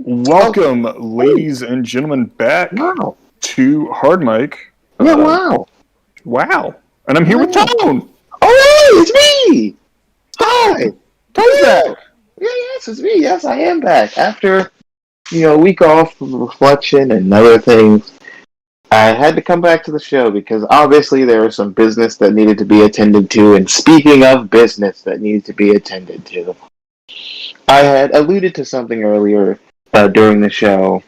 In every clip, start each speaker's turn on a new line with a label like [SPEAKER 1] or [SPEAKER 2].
[SPEAKER 1] Welcome, ladies and gentlemen, back
[SPEAKER 2] Wow.
[SPEAKER 1] to Hardmic.
[SPEAKER 2] Yeah, wow.
[SPEAKER 1] Wow. And I'm here with Tone.
[SPEAKER 2] Oh, hey, it's me. Hi.
[SPEAKER 1] Tone's back.
[SPEAKER 2] Yes, it's me. Yes, I am back. After, a week off of reflection and other things, I had to come back to the show because obviously there was some business that needed to be attended to. And speaking of business that needed to be attended to, I had alluded to something earlier during the show.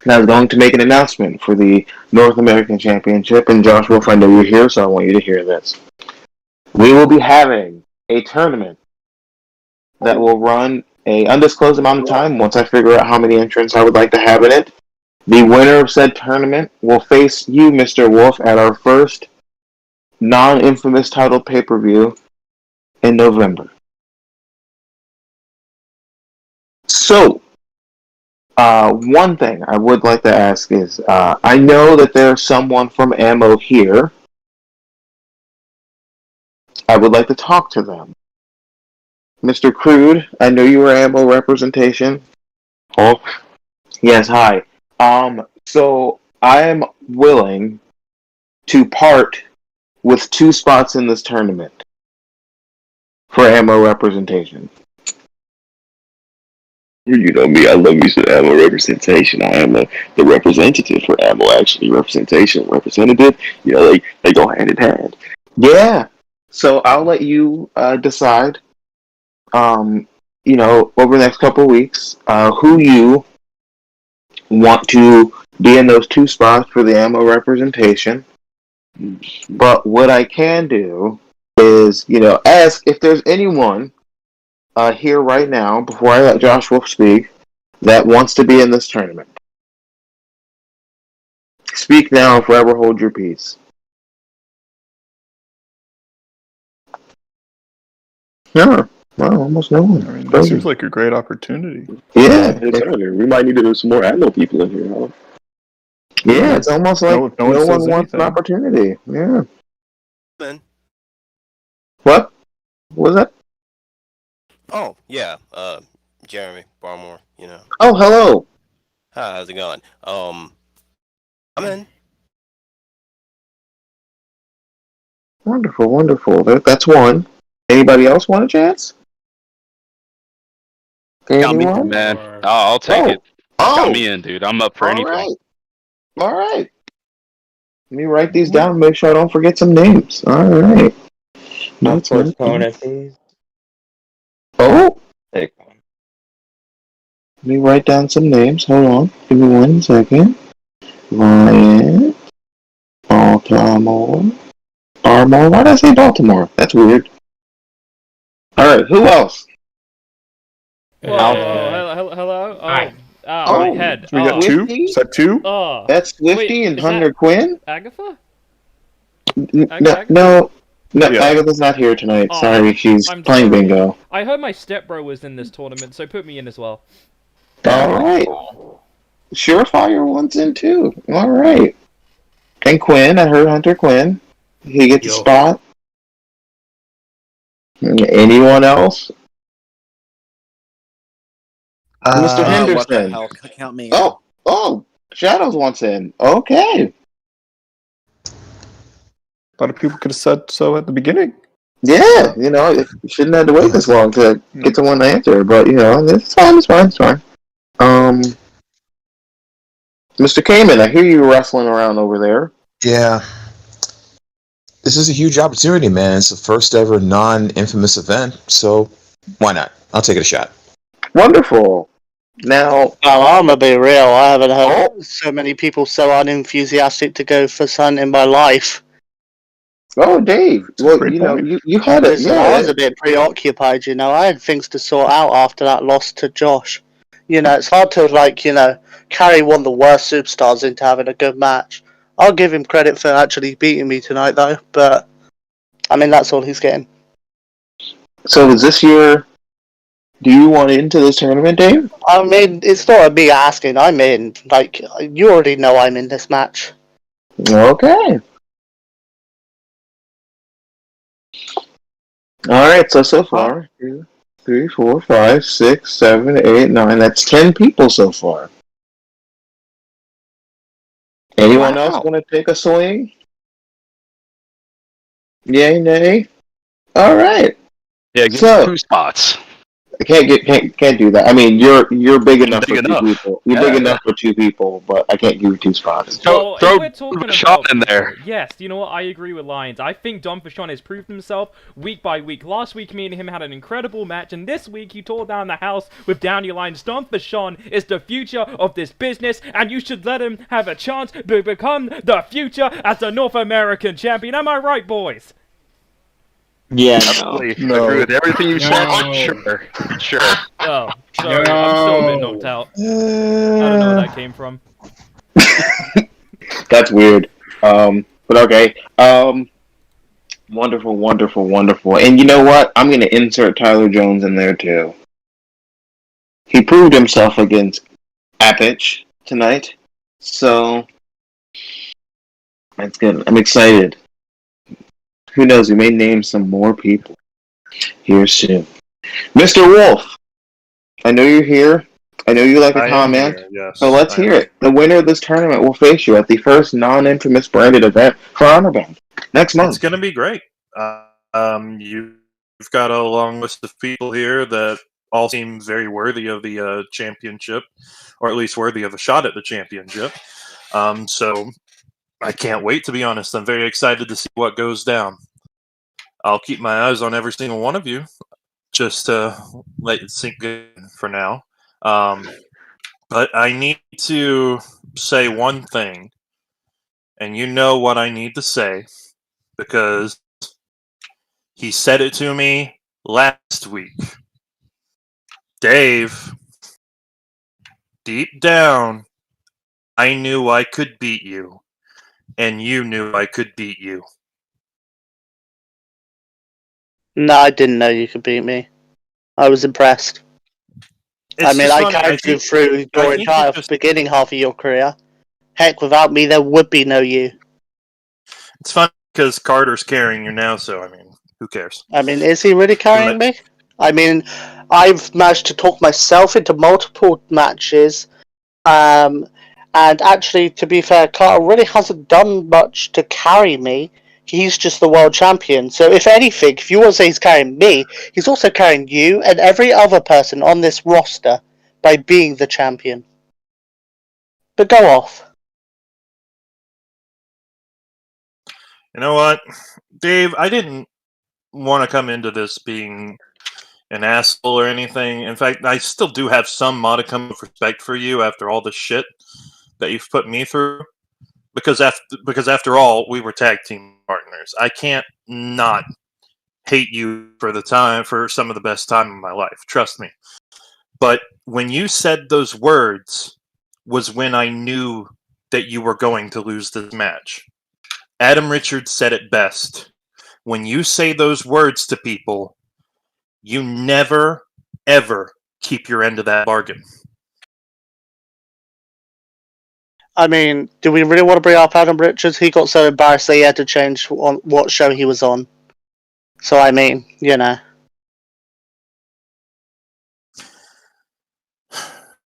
[SPEAKER 2] And I was going to make an announcement for the North American Championship. And Josh Wolf, I know you're here, so I want you to hear this. We will be having a tournament that will run a undisclosed amount of time once I figure out how many entrants I would like to have in it. The winner of said tournament will face you, Mr. Wolf, at our first non-infamous title pay-per-view in November. So, one thing I would like to ask is, I know that there's someone from Ammo here. I would like to talk to them. Mr. Crude, I know you were Ammo representation. Oh, yes, hi. So I am willing to part with 2 spots in this tournament for Ammo representation.
[SPEAKER 3] You know me, I love me some ammo representation. I am the representative for ammo, actually. Representation, representative, they go hand in hand.
[SPEAKER 2] Yeah. So I'll let you decide, over the next couple of weeks, who you want to be in those 2 spots for the ammo representation. But what I can do is, ask if there's anyone here right now, before I let Josh Wolf speak, that wants to be in this tournament. Speak now, forever hold your peace. Yeah, well, almost no one.
[SPEAKER 1] I mean, that seems like a great opportunity.
[SPEAKER 2] Yeah,
[SPEAKER 3] we might need to do some more ammo people in here, huh?
[SPEAKER 2] Yeah, it's almost like no one wants an opportunity. Yeah.
[SPEAKER 4] Then.
[SPEAKER 2] What? What was that?
[SPEAKER 4] Oh, yeah. Jeremy Barmore,
[SPEAKER 2] Oh, hello.
[SPEAKER 4] Hi, how's it going? I'm in.
[SPEAKER 2] Wonderful, wonderful. That's one. Anybody else want a chance?
[SPEAKER 5] Got me,
[SPEAKER 2] Anyone?
[SPEAKER 5] man. I'll take it. Got me in, dude. I'm up for anything.
[SPEAKER 2] All right. Let me write these down and make sure I don't forget some names. All right.
[SPEAKER 6] My first opponent, please.
[SPEAKER 2] Oh,
[SPEAKER 6] Take one.
[SPEAKER 2] let me write down some names. Hold on. Give me 1 second. Ryan. Baltimore. Armor. Why did I say Baltimore? That's weird. All right. Who else?
[SPEAKER 7] Hello.
[SPEAKER 6] Hi.
[SPEAKER 7] My head.
[SPEAKER 1] So we got 2? Is that 2?
[SPEAKER 2] That's Swifty and Hunter Quinn?
[SPEAKER 7] Agatha?
[SPEAKER 2] No,
[SPEAKER 1] Yeah.
[SPEAKER 2] Agatha's not here tonight.
[SPEAKER 7] Oh,
[SPEAKER 2] Sorry, she's
[SPEAKER 7] I'm
[SPEAKER 2] playing
[SPEAKER 7] sorry.
[SPEAKER 2] bingo.
[SPEAKER 7] I heard my stepbro was in this tournament, so put me in as well.
[SPEAKER 2] Alright. Surefire wants in too. Alright. And Quinn, I heard Hunter Quinn. He gets a spot. Anyone else? Mr. Henderson.
[SPEAKER 8] What the hell? Count me in.
[SPEAKER 2] Oh, Shadows wants in. Okay.
[SPEAKER 1] A lot of people could have said so at the beginning.
[SPEAKER 2] Yeah, you shouldn't have to wait this long to get someone to answer, but it's fine. Mr. Kamen, I hear you wrestling around over there.
[SPEAKER 9] Yeah. This is a huge opportunity, man. It's the first ever non-infamous event, so why not? I'll take it a shot.
[SPEAKER 2] Wonderful. Now,
[SPEAKER 10] I'm gonna be real. I haven't heard so many people so unenthusiastic to go for something in my life.
[SPEAKER 2] Oh, Dave. Well, you had it.
[SPEAKER 10] Listen, I was a bit preoccupied. I had things to sort out after that loss to Josh. It's hard to carry one of the worst superstars into having a good match. I'll give him credit for actually beating me tonight, though. But I mean, that's all he's getting.
[SPEAKER 2] So, is this your? Do you want into this tournament, Dave?
[SPEAKER 10] I mean, it's not me asking. I'm in. You already know I'm in this match.
[SPEAKER 2] Okay. All right. So far, 3, 4, 5, 6, 7, 8, 9. That's 10 people so far. Anyone else want to take a swing? Yay, nay? All right.
[SPEAKER 5] Yeah, give
[SPEAKER 2] So-
[SPEAKER 5] 2 spots.
[SPEAKER 2] I can't do that. I mean, you're big enough
[SPEAKER 5] big
[SPEAKER 2] for
[SPEAKER 5] enough.
[SPEAKER 2] 2 people. You're
[SPEAKER 5] Yeah,
[SPEAKER 2] big enough for 2 people, but I can't give you 2 spots.
[SPEAKER 7] Well,
[SPEAKER 5] Throw
[SPEAKER 7] if we're talking
[SPEAKER 5] Sean
[SPEAKER 7] about
[SPEAKER 5] in there.
[SPEAKER 7] people, yes, you know what? I agree with Lions. I think Don Vachon has proved himself week by week. Last week, me and him had an incredible match, and this week he tore down the house with Downey Lions. Don Vachon is the future of this business, and you should let him have a chance to become the future as the North American champion. Am I right, boys?
[SPEAKER 6] Yeah,
[SPEAKER 5] Absolutely.
[SPEAKER 1] No.
[SPEAKER 5] Agree with everything you said.
[SPEAKER 6] No.
[SPEAKER 5] Sure.
[SPEAKER 7] Oh, sorry, I'm still a bit knocked out. I don't know where that came from.
[SPEAKER 2] That's weird. But okay. Wonderful, wonderful, wonderful. And you know what? I'm going to insert Tyler Jones in there too. He proved himself against Apich tonight. So, that's good. I'm excited. Who knows? We may name some more people here soon. Mr. Wolf, I know you're here. I know you like a comment.
[SPEAKER 1] Yes.
[SPEAKER 2] So let's hear it. The winner of this tournament will face you at the first non-infamous branded event for Honor Bound next month.
[SPEAKER 8] It's going to be great. You've got a long list of people here that all seem very worthy of the championship, or at least worthy of a shot at the championship. So I can't wait, to be honest. I'm very excited to see what goes down. I'll keep my eyes on every single one of you, just to let it sink in for now. But I need to say one thing, and you know what I need to say, because he said it to me last week. Dave, deep down, I knew I could beat you, and you knew I could beat you.
[SPEAKER 10] No, I didn't know you could beat me. I was impressed.
[SPEAKER 8] It's
[SPEAKER 10] I mean,
[SPEAKER 8] just
[SPEAKER 10] I
[SPEAKER 8] funny.
[SPEAKER 10] carried you through your
[SPEAKER 8] think
[SPEAKER 10] entire
[SPEAKER 8] you just-
[SPEAKER 10] beginning half of your career. Heck, without me, there would be no you.
[SPEAKER 8] It's funny because Carter's carrying you now, so I mean, who cares?
[SPEAKER 10] I mean, is he really carrying me? I mean, I've managed to talk myself into multiple matches. And actually, to be fair, Carter really hasn't done much to carry me. He's just the world champion. So if anything, if you want to say he's carrying me, he's also carrying you and every other person on this roster by being the champion. But go off.
[SPEAKER 8] You know what, Dave? I didn't want to come into this being an asshole or anything. In fact, I still do have some modicum of respect for you after all the shit that you've put me through. Because after all, we were tag team partners. I can't not hate you for some of the best time of my life. Trust me. But when you said those words was when I knew that you were going to lose this match. Adam Richards said it best. When you say those words to people, you never, ever keep your end of that bargain.
[SPEAKER 10] I mean, do we really want to bring up Adam Richards? He got so embarrassed that he had to change on what show he was on. So, I mean, you know.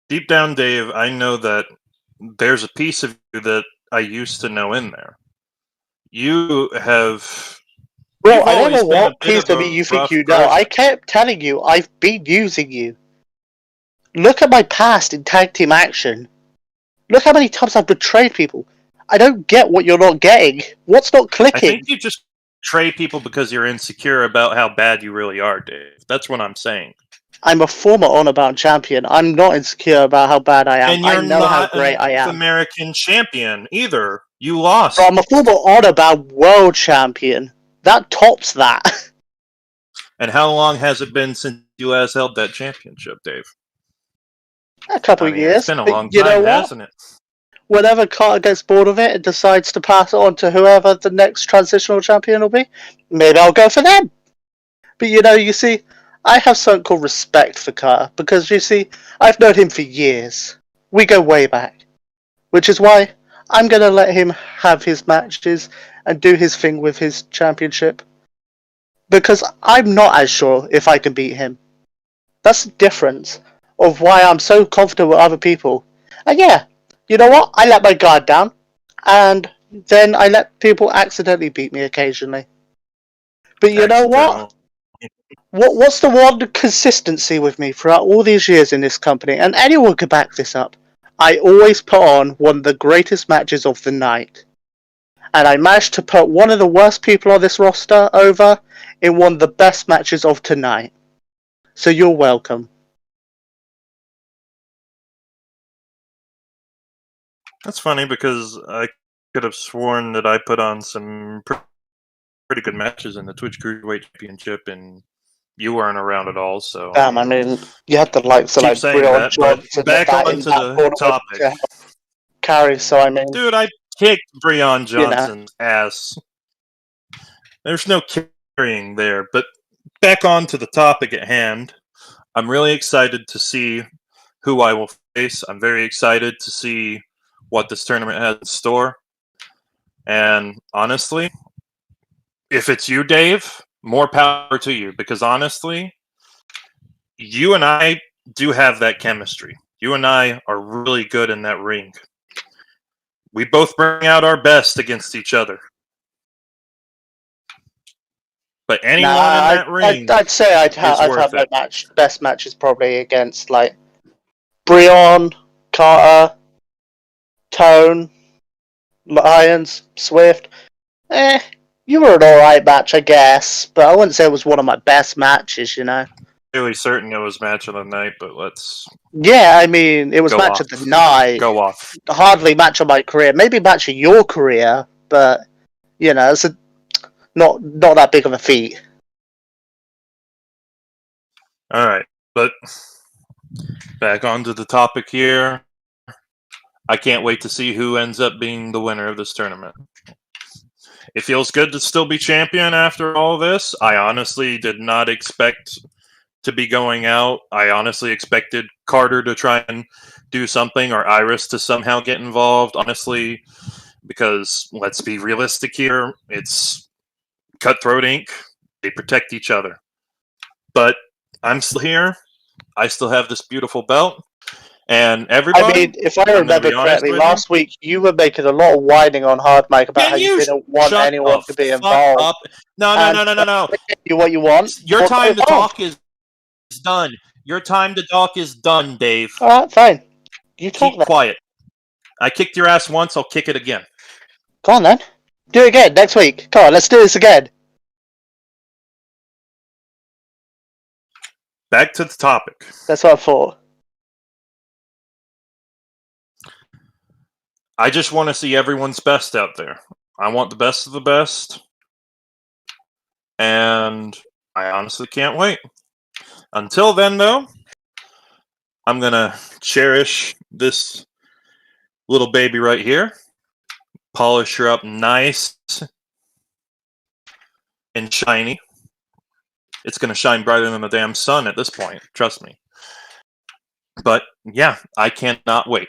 [SPEAKER 8] Deep down, Dave, I know that there's a piece of you that I used to know in there. You have...
[SPEAKER 10] Well,
[SPEAKER 8] You've
[SPEAKER 10] I don't
[SPEAKER 8] always
[SPEAKER 10] know
[SPEAKER 8] been a
[SPEAKER 10] what
[SPEAKER 8] bit
[SPEAKER 10] piece
[SPEAKER 8] of
[SPEAKER 10] of
[SPEAKER 8] a
[SPEAKER 10] me you think
[SPEAKER 8] rough
[SPEAKER 10] you know.
[SPEAKER 8] person.
[SPEAKER 10] I kept telling you I've been using you. Look at my past in tag team action. Look how many times I've betrayed people. I don't get what you're not getting. What's not
[SPEAKER 8] I
[SPEAKER 10] clicking?
[SPEAKER 8] think you just betray people because you're insecure about how bad you really are, Dave. That's what I'm saying.
[SPEAKER 10] I'm a former Honor Bound champion. I'm not insecure about how bad I am.
[SPEAKER 8] And you're
[SPEAKER 10] I know how
[SPEAKER 8] not
[SPEAKER 10] great I
[SPEAKER 8] an
[SPEAKER 10] am.
[SPEAKER 8] American champion either. You lost.
[SPEAKER 10] So I'm a former Honor Bound world champion. That tops that.
[SPEAKER 8] And how long has it been since you last held that championship, Dave?
[SPEAKER 10] A couple
[SPEAKER 8] I
[SPEAKER 10] of
[SPEAKER 8] mean,
[SPEAKER 10] years.
[SPEAKER 8] It's been a
[SPEAKER 10] but
[SPEAKER 8] long
[SPEAKER 10] you know
[SPEAKER 8] time,
[SPEAKER 10] what?
[SPEAKER 8] hasn't it?
[SPEAKER 10] Whenever Carter gets bored of it and decides to pass it on to whoever the next transitional champion will be, maybe I'll go for them. But you see, I have something called respect for Carter because you see, I've known him for years. We go way back. Which is why I'm going to let him have his matches and do his thing with his championship. Because I'm not as sure if I can beat him. That's the difference of why I'm so confident with other people. And yeah, you know what? I let my guard down, and then I let people accidentally beat me occasionally. But you know what? What's the one consistency with me throughout all these years in this company, and anyone could back this up? I always put on one of the greatest matches of the night. And I managed to put one of the worst people on this roster over in one of the best matches of tonight. So you're welcome.
[SPEAKER 8] That's funny because I could have sworn that I put on some pretty good matches in the Twitch Cruiserweight Championship, and you weren't around at all. So
[SPEAKER 10] I mean, you had the likes of
[SPEAKER 8] keep
[SPEAKER 10] like
[SPEAKER 8] saying
[SPEAKER 10] Breon
[SPEAKER 8] that, but
[SPEAKER 10] Johnson
[SPEAKER 8] back
[SPEAKER 10] in
[SPEAKER 8] onto
[SPEAKER 10] that
[SPEAKER 8] the topic.
[SPEAKER 10] to help carry. So I mean,
[SPEAKER 8] Dude, I kicked Breon
[SPEAKER 10] You know.
[SPEAKER 8] Johnson's ass. There's no carrying there. But back on to the topic at hand. I'm really excited to see who I will face. I'm very excited to see what this tournament has in store. And honestly, if it's you, Dave, more power to you. Because honestly, you and I do have that chemistry. You and I are really good in that ring. We both bring out our best against each other. But anyone in that ring,
[SPEAKER 10] I'd say I'd have
[SPEAKER 8] worth
[SPEAKER 10] my
[SPEAKER 8] it.
[SPEAKER 10] best matches probably against like Breon, Carter, Tone, Lions, Swift. You were an alright match, I guess, but I wouldn't say it was one of my best matches, you know.
[SPEAKER 8] Really certain it was match of the night, but let's
[SPEAKER 10] Yeah, I mean, it was
[SPEAKER 8] Go
[SPEAKER 10] match
[SPEAKER 8] off.
[SPEAKER 10] of the night.
[SPEAKER 8] go off.
[SPEAKER 10] Hardly match of my career. Maybe match of your career, but you know, it's not that big of a feat.
[SPEAKER 8] All right, but back onto the topic here. I can't wait to see who ends up being the winner of this tournament. It feels good to still be champion after all this. I honestly did not expect to be going out. I honestly expected Carter to try and do something or Iris to somehow get involved, honestly, because let's be realistic here. It's Cutthroat Inc. They protect each other. But I'm still here. I still have this beautiful belt. And everybody,
[SPEAKER 10] I mean, if I
[SPEAKER 8] gonna
[SPEAKER 10] remember
[SPEAKER 8] be honest
[SPEAKER 10] correctly,
[SPEAKER 8] with you.
[SPEAKER 10] last week you were making a lot of whining on Hardmic about
[SPEAKER 8] Can
[SPEAKER 10] how you
[SPEAKER 8] you
[SPEAKER 10] didn't want
[SPEAKER 8] shut
[SPEAKER 10] anyone
[SPEAKER 8] the
[SPEAKER 10] to be
[SPEAKER 8] fuck
[SPEAKER 10] involved.
[SPEAKER 8] up? No.
[SPEAKER 10] You what you want?
[SPEAKER 8] Your
[SPEAKER 10] Well,
[SPEAKER 8] time to
[SPEAKER 10] oh,
[SPEAKER 8] talk is done. Your time to talk is done, Dave.
[SPEAKER 10] Alright, fine. You talk
[SPEAKER 8] Keep
[SPEAKER 10] then.
[SPEAKER 8] quiet. I kicked your ass once, I'll kick it again.
[SPEAKER 10] Go on then. Do it again next week. Come on, let's do this again.
[SPEAKER 8] Back to the topic.
[SPEAKER 10] That's what I thought.
[SPEAKER 8] I just want to see everyone's best out there. I want the best of the best. And I honestly can't wait. Until then, though, I'm going to cherish this little baby right here. Polish her up nice and shiny. It's going to shine brighter than the damn sun at this point. Trust me. But, yeah, I cannot wait.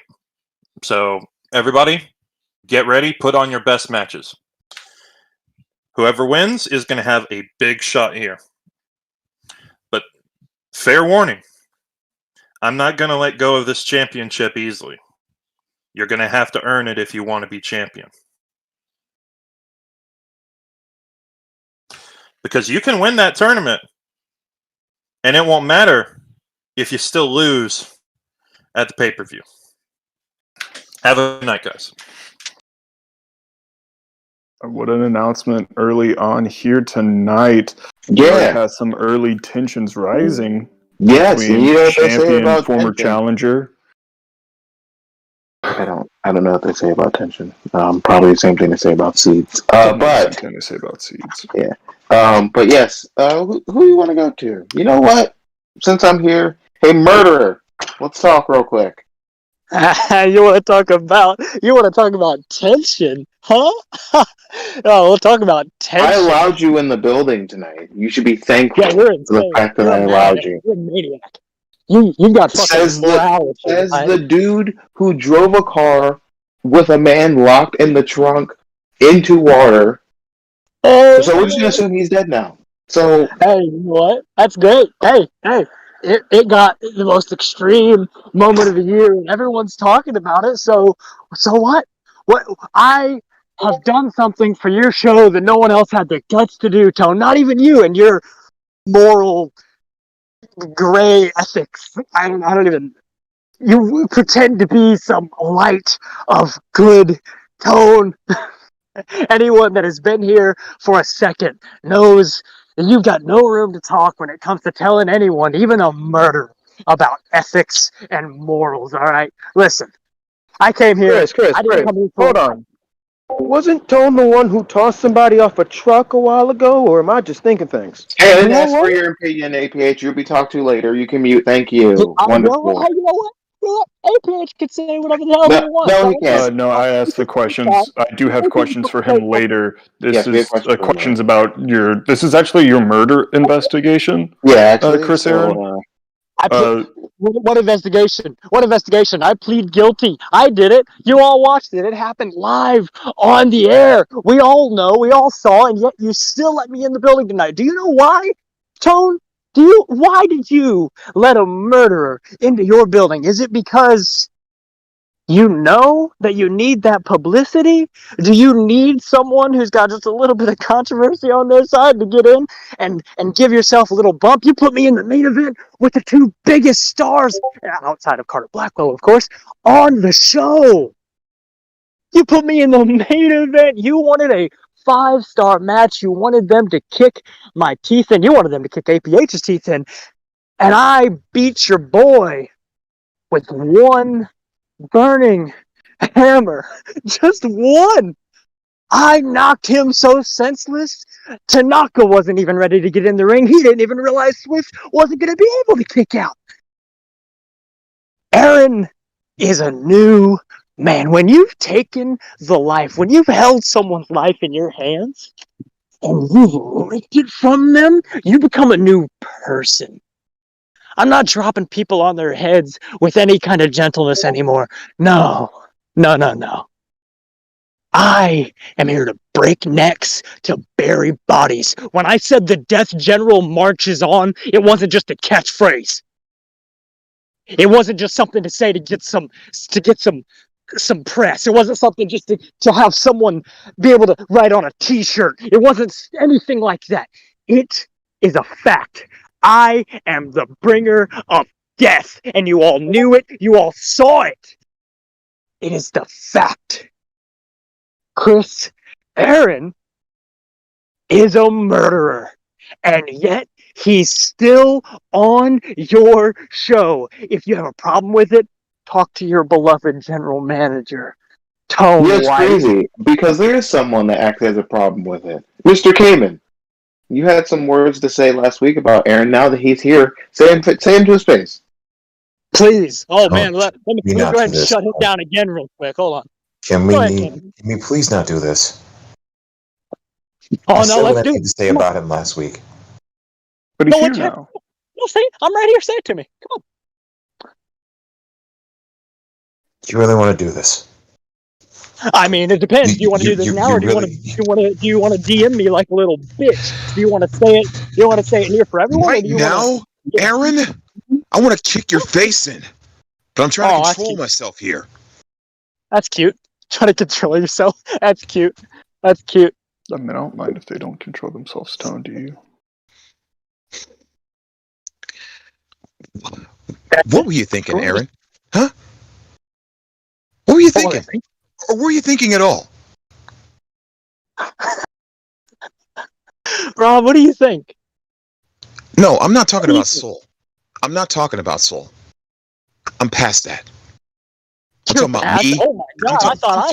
[SPEAKER 8] So, everybody, get ready. Put on your best matches. Whoever wins is going to have a big shot here. But, fair warning. I'm not going to let go of this championship easily. You're going to have to earn it if you want to be champion. Because you can win that tournament, and it won't matter if you still lose at the pay-per-view. Have a good night, guys.
[SPEAKER 1] What an announcement early on here tonight.
[SPEAKER 2] Yeah.
[SPEAKER 1] Has some early tensions rising.
[SPEAKER 2] Yes,
[SPEAKER 1] between
[SPEAKER 2] you know what they say
[SPEAKER 1] champion,
[SPEAKER 2] about
[SPEAKER 1] former
[SPEAKER 2] tension.
[SPEAKER 1] challenger.
[SPEAKER 2] I don't know what they say about tension. Probably the same thing they say about seeds. But
[SPEAKER 1] Same thing they say about seeds.
[SPEAKER 2] yeah. But yes. Who you want to go to? You know what? Since I'm here, hey murderer, let's talk real quick.
[SPEAKER 6] You want to talk about tension, huh? Oh, we'll talk about tension.
[SPEAKER 2] I allowed you in the building tonight. You should be thankful
[SPEAKER 6] Yeah, you're
[SPEAKER 2] for
[SPEAKER 6] insane.
[SPEAKER 2] the fact that
[SPEAKER 6] You're
[SPEAKER 2] I
[SPEAKER 6] a
[SPEAKER 2] allowed
[SPEAKER 6] maniac.
[SPEAKER 2] you.
[SPEAKER 6] You're a maniac. You've got fucking
[SPEAKER 2] Says
[SPEAKER 6] morality.
[SPEAKER 2] the dude who drove a car with a man locked in the trunk into water. So we're just gonna assume he's dead now. So
[SPEAKER 6] hey, you know what? That's great. Hey, it got the most extreme moment of the year, and everyone's talking about it. So what? What I have done something for your show that no one else had the guts to do, Tone. Not even you and your moral gray ethics. I don't even. You pretend to be some light of good tone. Anyone that has been here for a second knows that you've got no room to talk when it comes to telling anyone, even a murderer, about ethics and morals, all right? Listen, I came here.
[SPEAKER 11] Chris,
[SPEAKER 6] I didn't come here
[SPEAKER 11] hold on. Wasn't Tone the one who tossed somebody off a truck a while ago, or am I just thinking things?
[SPEAKER 2] Hey, I didn't ask for your opinion, APH. You'll be talked to later. You can mute. Thank you. Wonderful.
[SPEAKER 6] You know what? APH could say whatever the hell he wants.
[SPEAKER 2] No, he can't.
[SPEAKER 1] No, I asked the questions. I do have questions for him later. This is questions about your. This is actually your murder investigation.
[SPEAKER 2] Yeah, actually,
[SPEAKER 1] Chris Aaron.
[SPEAKER 6] What investigation? What investigation? I plead guilty. I did it. You all watched it. It happened live on the air. We all know. We all saw, and yet you still let me in the building tonight. Do you know why, Tone? Why did you let a murderer into your building? Is it because you know that you need that publicity? Do you need someone who's got just a little bit of controversy on their side to get in and give yourself a little bump? You put me in the main event with the two biggest stars, outside of Carter Blackwell, of course, on the show. You put me in the main event. You wanted a 5-star match. You wanted them to kick my teeth in. You wanted them to kick APH's teeth in. And I beat your boy with one burning hammer. Just one. I knocked him so senseless, Tanaka wasn't even ready to get in the ring. He didn't even realize Swift wasn't going to be able to kick out. Aaron is a new man. When you've taken the life, when you've held someone's life in your hands and you've ripped it from them, you become a new person. I'm not dropping people on their heads with any kind of gentleness anymore. No. I am here to break necks, to bury bodies. When I said the Death General marches on, it wasn't just a catchphrase. It wasn't just something to say to get some press. It wasn't something just to have someone be able to write on a t-shirt. It wasn't anything like that. It is a fact. I am the bringer of death, and you all knew it. You all saw it. It is the fact. Chris Aaron is a murderer, and yet he's still on your show. If you have a problem with it, talk to your beloved general manager, Tone
[SPEAKER 2] White. It's crazy, because there is someone that actually has a problem with it. Mr. Kamen, you had some words to say last week about Aaron. Now that he's here, say him to his face.
[SPEAKER 6] Please. Man, let me go ahead and shut him down again real quick. Hold on.
[SPEAKER 9] Can we please not do this?
[SPEAKER 6] Oh, no, let's do it.
[SPEAKER 9] I need to say about him last week.
[SPEAKER 1] But he's here now.
[SPEAKER 6] No, say it. I'm right here. Say it to me. Come on.
[SPEAKER 9] Do you really want to do this?
[SPEAKER 6] I mean, it depends. Do you want to do this now, or do you want to DM me like a little bitch? Do you want to say it? Do you want to say it here for everyone?
[SPEAKER 12] Right now, Aaron, I want to kick your face in, but I'm trying to control myself here.
[SPEAKER 6] That's cute. Trying to control yourself. That's cute. That's cute.
[SPEAKER 1] I mean, I don't mind if they don't control themselves, Tone. Do you?
[SPEAKER 12] What were you thinking, Aaron? Huh? What were you thinking? Or were you thinking at all?
[SPEAKER 6] Rob, what do you think?
[SPEAKER 12] No, I'm not talking about Soul. I'm not talking about Soul. I'm past that. I'm talking about me.
[SPEAKER 6] Oh my god! I thought I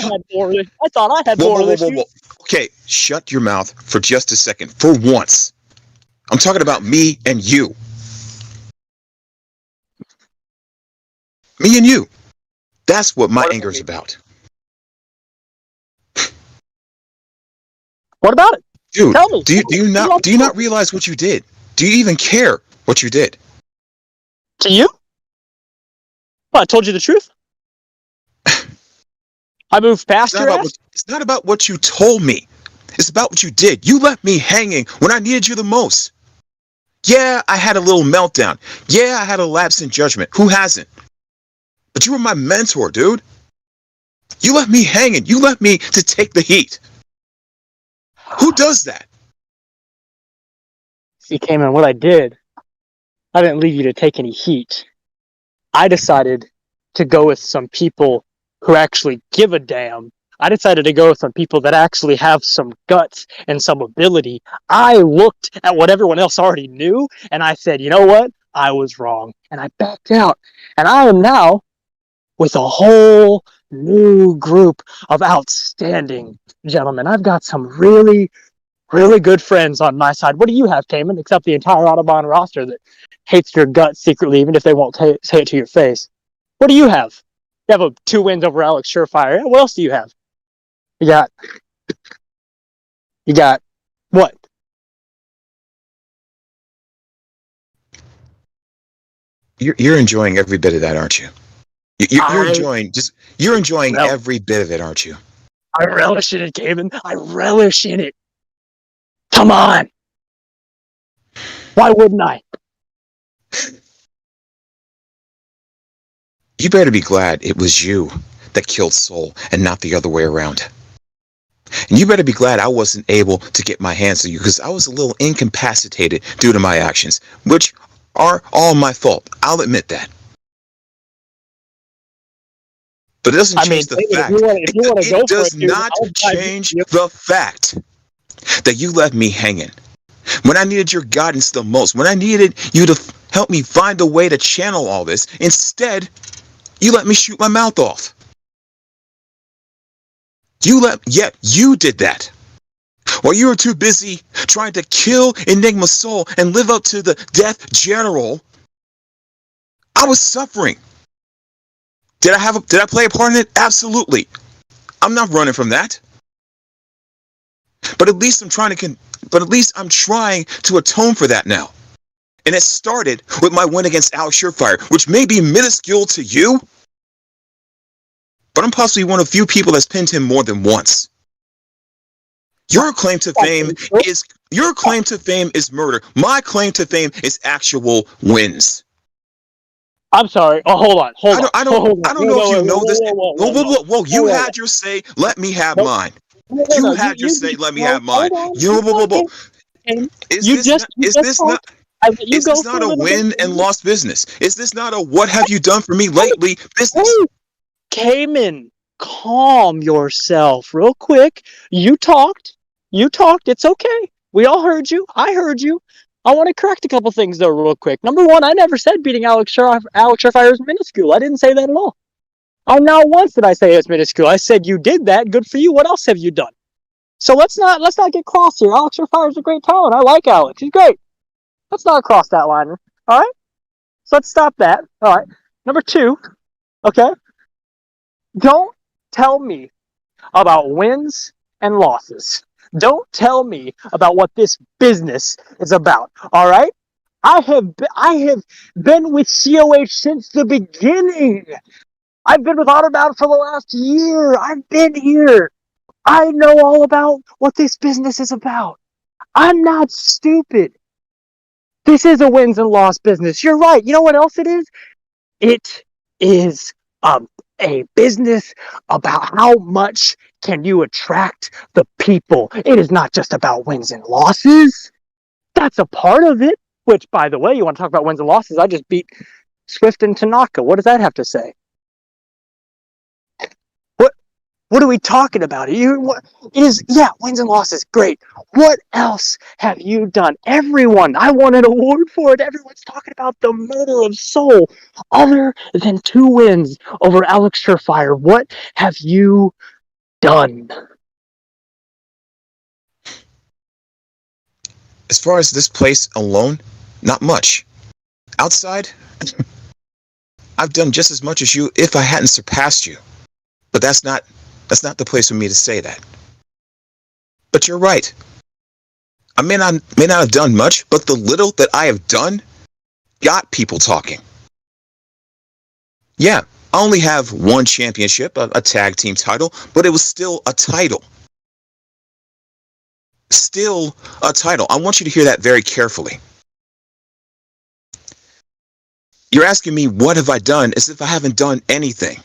[SPEAKER 6] had more issues.
[SPEAKER 12] Okay, shut your mouth for just a second. For once, I'm talking about me and you. Me and you. That's what my anger is about.
[SPEAKER 6] What about it?
[SPEAKER 12] Dude,
[SPEAKER 6] tell me.
[SPEAKER 12] Do you not realize what you did? Do you even care what you did?
[SPEAKER 6] To you? Well, I told you the truth. I moved past your ass.
[SPEAKER 12] It's not about what you told me. It's about what you did. You left me hanging when I needed you the most. Yeah, I had a little meltdown. Yeah, I had a lapse in judgment. Who hasn't? But you were my mentor, dude. You left me hanging. You left me to take the heat. Who does that?
[SPEAKER 6] See, Cayman, what I didn't leave you to take any heat. I decided to go with some people who actually give a damn. I decided to go with some people that actually have some guts and some ability. I looked at what everyone else already knew, and I said, you know what? I was wrong. And I backed out. And I am now with a whole new group of outstanding gentlemen. I've got some really, really good friends on my side. What do you have, Cayman, except the entire Audubon roster that hates your guts secretly, even if they won't say it to your face? What do you have? You have 2 wins over Alex Surefire. What else do you have? You got what?
[SPEAKER 12] You're enjoying every bit of that, aren't you? You're enjoying every bit of it, aren't you?
[SPEAKER 6] I relish in it, Cayman. I relish in it. Come on. Why wouldn't I?
[SPEAKER 12] You better be glad it was you that killed Soul and not the other way around. And you better be glad I wasn't able to get my hands on you because I was a little incapacitated due to my actions, which are all my fault. I'll admit that. But it doesn't change the fact. It does not change the fact that you left me hanging. When I needed your guidance the most, when I needed you to help me find a way to channel all this, instead, you let me shoot my mouth off. You did that. While you were too busy trying to kill Enigma's soul and live up to the Death General, I was suffering. Did I play a part in it? Absolutely. I'm not running from that. But at least I'm trying to atone for that now. And it started with my win against Alex Surefire, which may be minuscule to you, but I'm possibly one of few people that's pinned him more than once. Your claim to fame is murder. My claim to fame is actual wins.
[SPEAKER 6] I'm sorry. Oh, hold on.
[SPEAKER 12] I don't know if you know this. Whoa. You had your say. Let me have mine. You had your say. Let me have mine. Is this not a win and lost business? Is this not a what have you done for me lately business?
[SPEAKER 6] Cayman, calm yourself real quick. You talked. It's okay. We all heard you. I heard you. I want to correct a couple things, though, real quick. Number one, I never said beating Alex Surefire is minuscule. I didn't say that at all. Not once did I say it's minuscule. I said you did that. Good for you. What else have you done? So let's not get cross here. Alex Surefire is a great talent. I like Alex. He's great. Let's not cross that line. All right? So let's stop that. All right. Number two, okay? Don't tell me about wins and losses. Don't tell me about what this business is about. All right? I have been with COH since the beginning. I've been with Autobound for the last year. I've been here. I know all about what this business is about. I'm not stupid. This is a wins and loss business. You're right. You know what else it is? It is a business about how much can you attract the people. It is not just about wins and losses. That's a part of it. Which, by the way, you want to talk about wins and losses? I just beat Swift and Tanaka. What does that have to say? What are we talking about? Wins and losses, great. What else have you done? Everyone, I won an award for it. Everyone's talking about the murder of Soul. Other than 2 wins over Alex Surefire, what have you done?
[SPEAKER 12] As far as this place alone, not much. Outside, I've done just as much as you if I hadn't surpassed you. But that's not the place for me to say that. But you're right. I may not have done much, but the little that I have done got people talking. Yeah, I only have 1 championship, a tag team title, but it was still a title. Still a title. I want you to hear that very carefully. You're asking me what have I done as if I haven't done anything.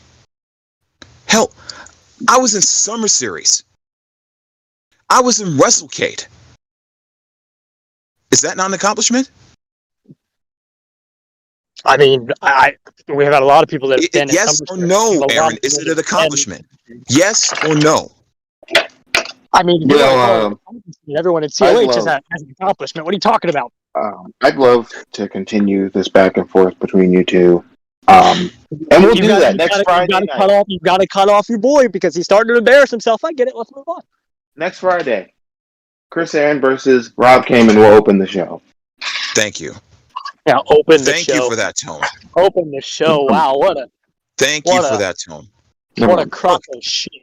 [SPEAKER 12] Hell, I was in Summer Series. I was in WrestleCade. Is that not an accomplishment?
[SPEAKER 6] I mean, we have had a lot of people that have been at
[SPEAKER 12] yes or no, Aaron? Is it an accomplishment? Yes or no?
[SPEAKER 6] I mean, everyone at COH has an accomplishment. What are you talking about?
[SPEAKER 2] I'd love to continue this back and forth between you two. And we'll do that next Friday night.
[SPEAKER 6] You've got to cut off your boy because he's starting to embarrass himself. I get it. Let's move on.
[SPEAKER 2] Next Friday, Chris Aaron versus Rob Kamen will open the show.
[SPEAKER 12] Thank you.
[SPEAKER 6] Yeah, open the show.
[SPEAKER 12] Thank you for that tone.
[SPEAKER 6] Open the show. Wow, what a...
[SPEAKER 12] Thank you for that tone.
[SPEAKER 6] What a crock of shit.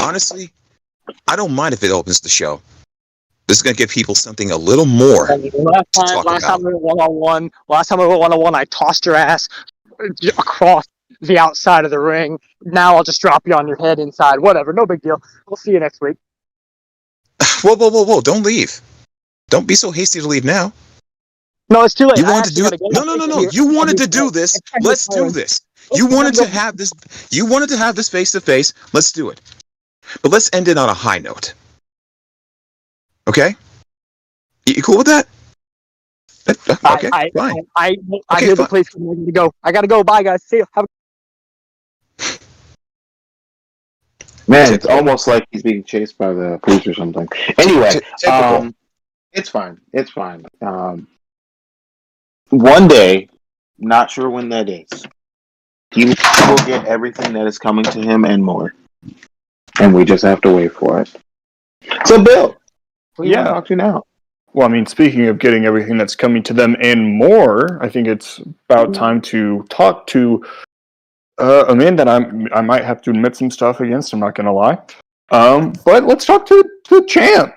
[SPEAKER 12] Honestly, I don't mind if it opens the show. This is going to give people something a little more to talk about.
[SPEAKER 6] Last time we went one-on-one, I tossed your ass across the outside of the ring. Now I'll just drop you on your head inside. Whatever, no big deal. We'll see you next week.
[SPEAKER 12] Whoa. Don't leave. Don't be so hasty to leave now.
[SPEAKER 6] No, it's too late.
[SPEAKER 12] You wanted to do No. You wanted to do this. Let's do this. You wanted to have this. You wanted to have this face to face. Let's do it. But let's end it on a high note. Okay? You cool with that? Okay, fine.
[SPEAKER 6] I hear the place. I'm ready to go. I gotta go. Bye, guys. See you.
[SPEAKER 2] Man, it's almost like he's being chased by the police or something. Anyway, it's fine. It's fine. One day, not sure when that is, he will get everything that is coming to him and more. And we just have to wait for it. So, Bill, what do you want to talk to now?
[SPEAKER 1] Well, I mean, speaking of getting everything that's coming to them and more, I think it's about time to talk to a man that I might have to admit some stuff against. I'm not going to lie. But let's talk to the champ.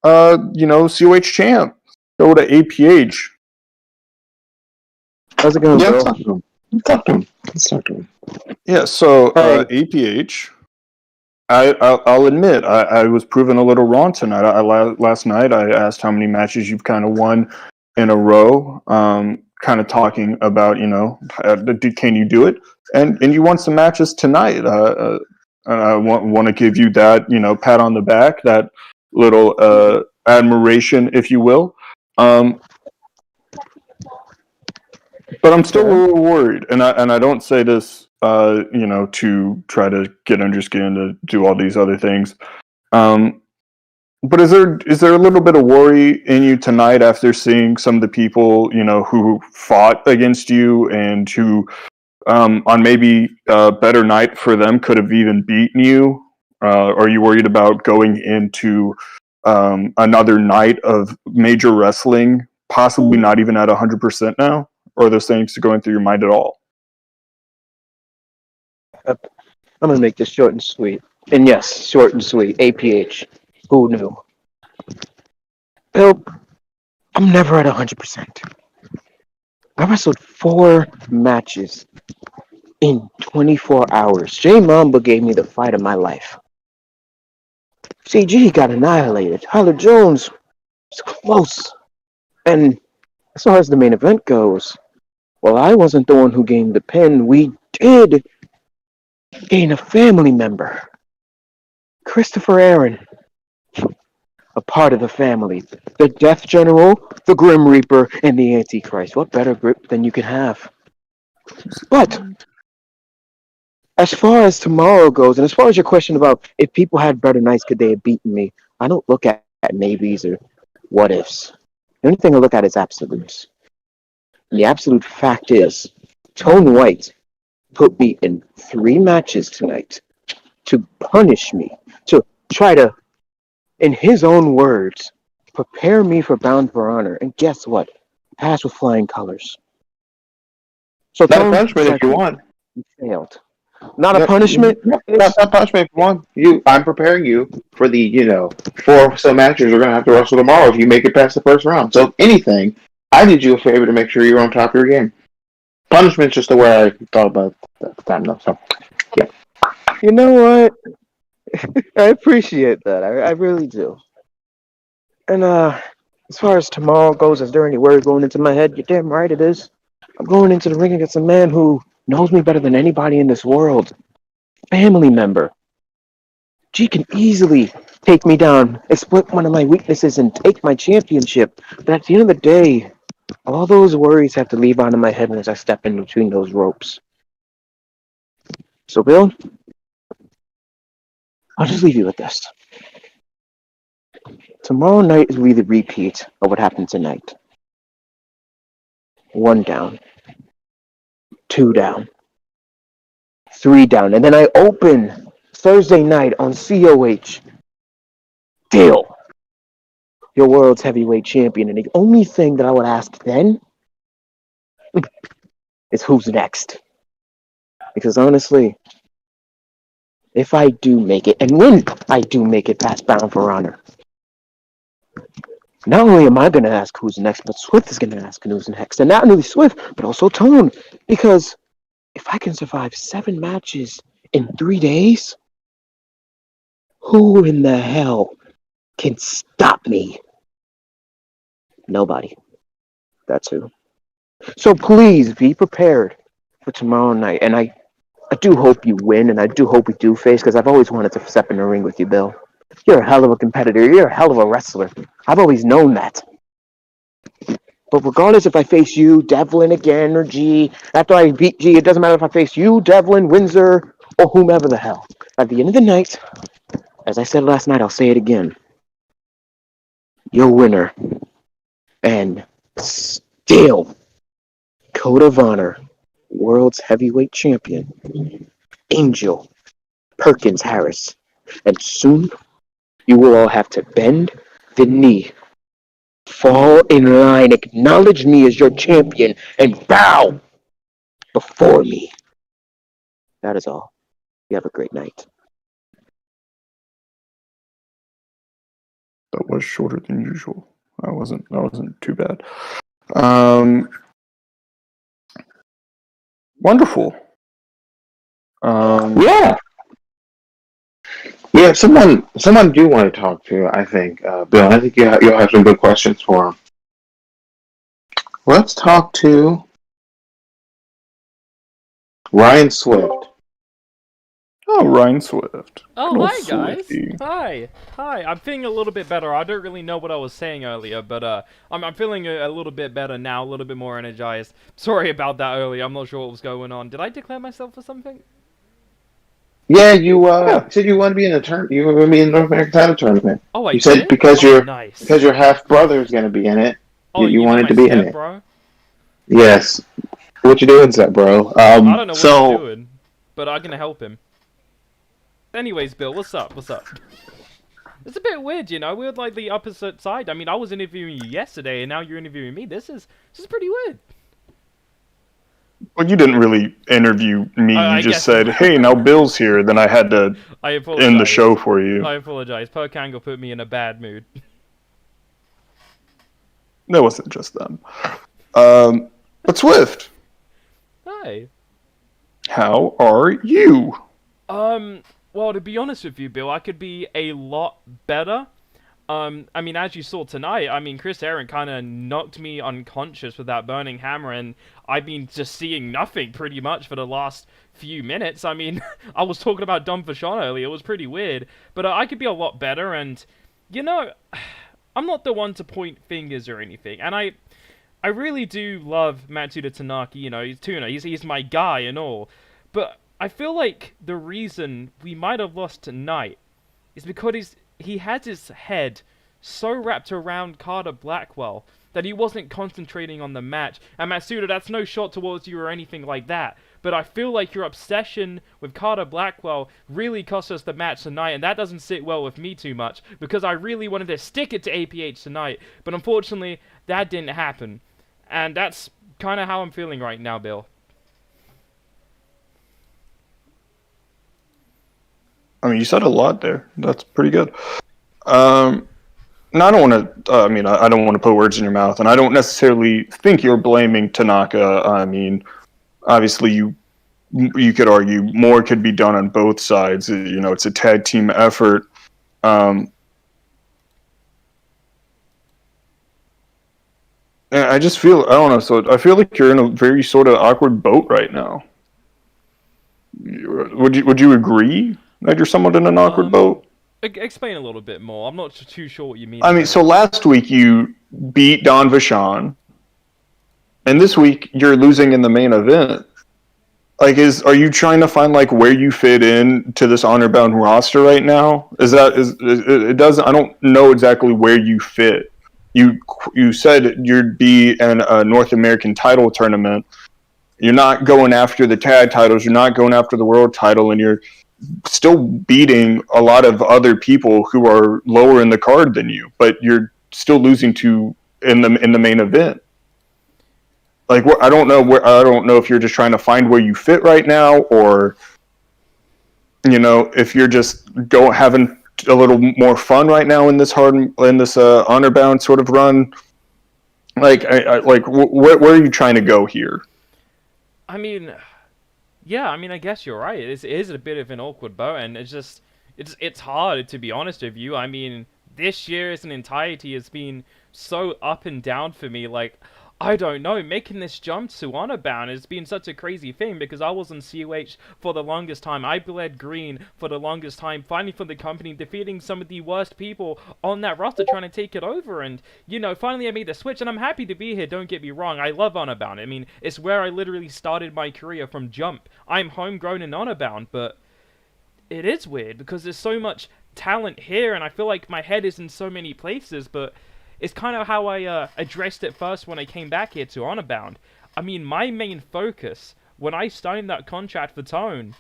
[SPEAKER 1] COH champ. Go to APH.
[SPEAKER 2] How's it going, Bill? Let's talk to him.
[SPEAKER 1] Yeah, so APH. I'll admit, I was proven a little wrong tonight. Last night, I asked how many matches you've kind of won in a row, kind of talking about, can you do it? And you won some matches tonight. I want to give you that, pat on the back, that little admiration, if you will. But I'm still a little worried, and I don't say this, to try to get under skin to do all these other things. But is there a little bit of worry in you tonight after seeing some of the people, who fought against you and who, on maybe a better night for them, could have even beaten you? Are you worried about going into another night of major wrestling, possibly not even at 100% now? Or are those things going through your mind at all?
[SPEAKER 11] I'm going to make this short and sweet. And yes, short and sweet. APH. Who knew? Bill, I'm never at 100%. I wrestled 4 matches in 24 hours. Jay Mamba gave me the fight of my life. CG got annihilated. Tyler Jones was close. And as far as the main event goes, well, I wasn't the one who gained the pin. We did gain a family member. Christopher Aaron. A part of the family. The Death General, the Grim Reaper, and the Antichrist. What better grip than you could have? But as far as tomorrow goes, and as far as your question about if people had better nights, could they have beaten me? I don't look at maybes or what ifs. The only thing I look at is absolutes. And the absolute fact is, Tone White put me in 3 matches tonight to punish me, to try to, in his own words, prepare me for Bound for Honor. And guess what? Passed with flying colors. So
[SPEAKER 2] not a punishment if you want.
[SPEAKER 11] You failed. Not a punishment?
[SPEAKER 2] That's not punishment if you want. I'm preparing you for the, 4 or so matches we're going to have to wrestle tomorrow if you make it past the first round. So if anything, I did you a favor to make sure you're on top of your game. Punishment's just the way I thought about that at the time, though. So, yeah.
[SPEAKER 11] You know what? I appreciate that. I really do. And as far as tomorrow goes, is there any worry going into my head? You're damn right it is. I'm going into the ring against a man who knows me better than anybody in this world. Family member. G can easily take me down, exploit one of my weaknesses, and take my championship. But at the end of the day, all those worries have to leave out of my head as I step in between those ropes. So, Bill, I'll just leave you with this. Tomorrow night is really the repeat of what happened tonight. 1 down, 2 down, 3 down, and then I open Thursday night on COH. Deal. Your world's heavyweight champion, and the only thing that I would ask then is who's next. Because honestly, if I do make it, and when I do make it past Bound for Honor, not only am I going to ask who's next, but Swift is going to ask who's next. And not only Swift, but also Tone. Because if I can survive 7 matches in 3 days, who in the hell can stop me? Nobody. That's who. So please be prepared for tomorrow night. And I do hope you win, and I do hope we do face, because I've always wanted to step in the ring with you, Bill. You're a hell of a competitor. You're a hell of a wrestler. I've always known that. But regardless if I face you, Devlin again, or G, after I beat G, it doesn't matter if I face you, Devlin, Windsor, or whomever the hell. At the end of the night, as I said last night, I'll say it again. Your winner. And still, Code of Honor, World's Heavyweight Champion, Angel Perkins Harris. And soon, you will all have to bend the knee, fall in line, acknowledge me as your champion, and bow before me. That is all. You have a great night.
[SPEAKER 1] That was shorter than usual. That wasn't too bad. Wonderful.
[SPEAKER 2] Yeah. Yeah, someone do want to talk to, I think, Bill. I think you'll have some good questions for him. Let's talk to Ryan Swift.
[SPEAKER 1] Oh, Ryan Swift.
[SPEAKER 7] Oh,
[SPEAKER 1] Little
[SPEAKER 7] hi guys.
[SPEAKER 1] Swifty.
[SPEAKER 7] Hi. I'm feeling a little bit better. I don't really know what I was saying earlier, but I'm feeling a little bit better now, a little bit more energized. Sorry about that earlier. I'm not sure what was going on. Did I declare myself for something?
[SPEAKER 2] Yeah, you said you want to be in the You want to be in the North American title tournament.
[SPEAKER 7] Oh,
[SPEAKER 2] you said
[SPEAKER 7] did?
[SPEAKER 2] because
[SPEAKER 7] Nice.
[SPEAKER 2] because your half brother is going to be in it.
[SPEAKER 7] Oh,
[SPEAKER 2] you
[SPEAKER 7] mean
[SPEAKER 2] wanted
[SPEAKER 7] my
[SPEAKER 2] to be in
[SPEAKER 7] step,
[SPEAKER 2] it.
[SPEAKER 7] Bro?
[SPEAKER 2] Yes. What you doing, Zep, bro?
[SPEAKER 7] I don't know what he's doing, but I'm gonna help him. Anyways, Bill, what's up? What's up? It's a bit weird, you know. We're like the opposite side. I mean, I was interviewing you yesterday, and now you're interviewing me. This is pretty weird.
[SPEAKER 1] Well, you didn't really interview me. You just said, "Hey, now Bill's here." Then I had to end the show for you.
[SPEAKER 7] I apologize. Perk Angle put me in a bad mood.
[SPEAKER 1] That wasn't just them. But Swift.
[SPEAKER 7] Hi.
[SPEAKER 1] How are you?
[SPEAKER 7] Well, to be honest with you, Bill, I could be a lot better. I mean, as you saw tonight, I mean, Chris Aaron kind of knocked me unconscious with that burning hammer, and I've been just seeing nothing pretty much for the last few minutes. I mean, I was talking about Dom Vachon earlier. It was pretty weird, but I could be a lot better, and, you know, I'm not the one to point fingers or anything, and I really do love Matsuda Tanaka, you know, he's Tuna, he's my guy and all, but I feel like the reason we might have lost tonight is because he had his head so wrapped around Carter Blackwell that he wasn't concentrating on the match. And Matsuda, that's no shot towards you or anything like that, but I feel like your obsession with Carter Blackwell really cost us the match tonight, and that doesn't sit well with me too much, because I really wanted to stick it to APH tonight, but unfortunately, that didn't happen. And that's kind of how I'm feeling right now, Bill.
[SPEAKER 1] I mean, you said a lot there. That's pretty good. No, I don't want to. I don't want to put words in your mouth, and I don't necessarily think you're blaming Tanaka. I mean, obviously, you could argue more could be done on both sides. You know, it's a tag team effort. I just feel, I don't know, so I feel like you're in a very sort of awkward boat right now. Would you agree that you're somewhat in an awkward boat?
[SPEAKER 7] Explain a little bit more. I'm not too sure what you mean.
[SPEAKER 1] I mean, so last week you beat Don Vachon, and this week you're losing in the main event. Like, are you trying to find like where you fit in to this honor bound roster right now? It doesn't? I don't know exactly where you fit. You said you'd be in a North American title tournament. You're not going after the tag titles. You're not going after the world title, and you're still beating a lot of other people who are lower in the card than you. But you're still losing to in the main event. Like, I don't know if you're just trying to find where you fit right now, or if you're just having a little more fun right now in this honor bound sort of run. Like, where are you trying to go here?
[SPEAKER 7] I mean, yeah, I guess you're right. It is a bit of an awkward boat, and it's hard, to be honest with you. I mean, this year as an entirety has been so up and down for me. Like, I don't know, making this jump to Honor Bound has been such a crazy thing, because I was on COH for the longest time. I bled green for the longest time, fighting for the company, defeating some of the worst people on that roster, trying to take it over, and, finally I made the switch, and I'm happy to be here, don't get me wrong. I love Honor Bound. I mean, it's where I literally started my career from jump. I'm homegrown in Honor Bound, but it is weird, because there's so much talent here, and I feel like my head is in so many places, but it's kind of how I addressed it first when I came back here to Honor Bound. I mean, my main focus when I signed that contract for Tone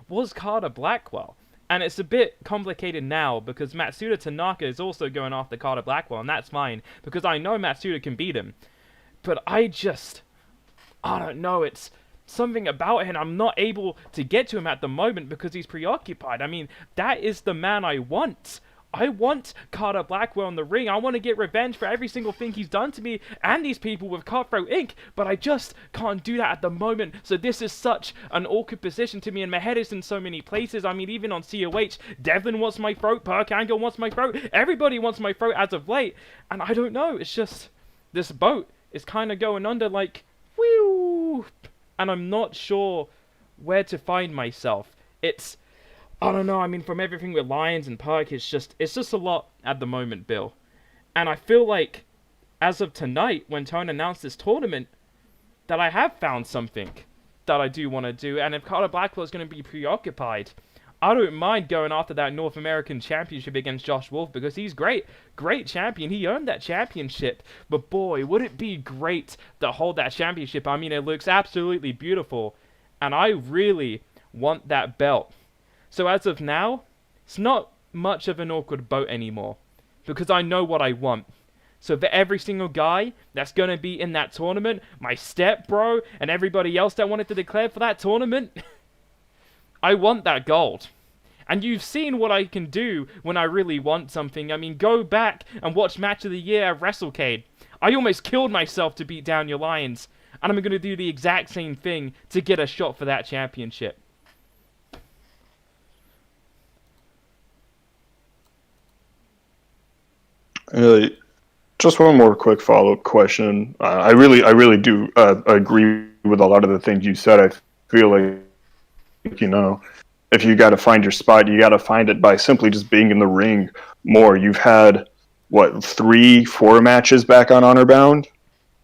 [SPEAKER 7] was Carter Blackwell. And it's a bit complicated now, because Matsuda Tanaka is also going after Carter Blackwell, and that's fine, because I know Matsuda can beat him. But I don't know, it's something about him. I'm not able to get to him at the moment because he's preoccupied. I mean, that is the man I want. I want Carter Blackwell in the ring. I want to get revenge for every single thing he's done to me and these people with Cutthroat Inc., but I just can't do that at the moment. So this is such an awkward position to me, and my head is in so many places. I mean, even on COH, Devlin wants my throat, Perk Angle wants my throat, everybody wants my throat as of late, and I don't know, it's just, this boat is kind of going under like, whew, and I'm not sure where to find myself. I don't know, I mean, from everything with Lions and Perk, it's just a lot at the moment, Bill. And I feel like, as of tonight, when Tone announced this tournament, that I have found something that I do want to do, and if Carter Blackwell is going to be preoccupied, I don't mind going after that North American Championship against Josh Wolf, because he's great champion, he earned that championship, but boy, would it be great to hold that championship. I mean, it looks absolutely beautiful, and I really want that belt. So as of now, it's not much of an awkward boat anymore, because I know what I want. So for every single guy that's going to be in that tournament, my step bro, and everybody else that wanted to declare for that tournament, I want that gold. And you've seen what I can do when I really want something. I mean, go back and watch Match of the Year at WrestleCade. I almost killed myself to beat down your Lions, and I'm going to do the exact same thing to get a shot for that championship.
[SPEAKER 1] Just one more quick follow-up question. I really do agree with a lot of the things you said. I feel like, if you got to find your spot, you got to find it by simply just being in the ring more. You've had, 3-4 matches back on Honor Bound?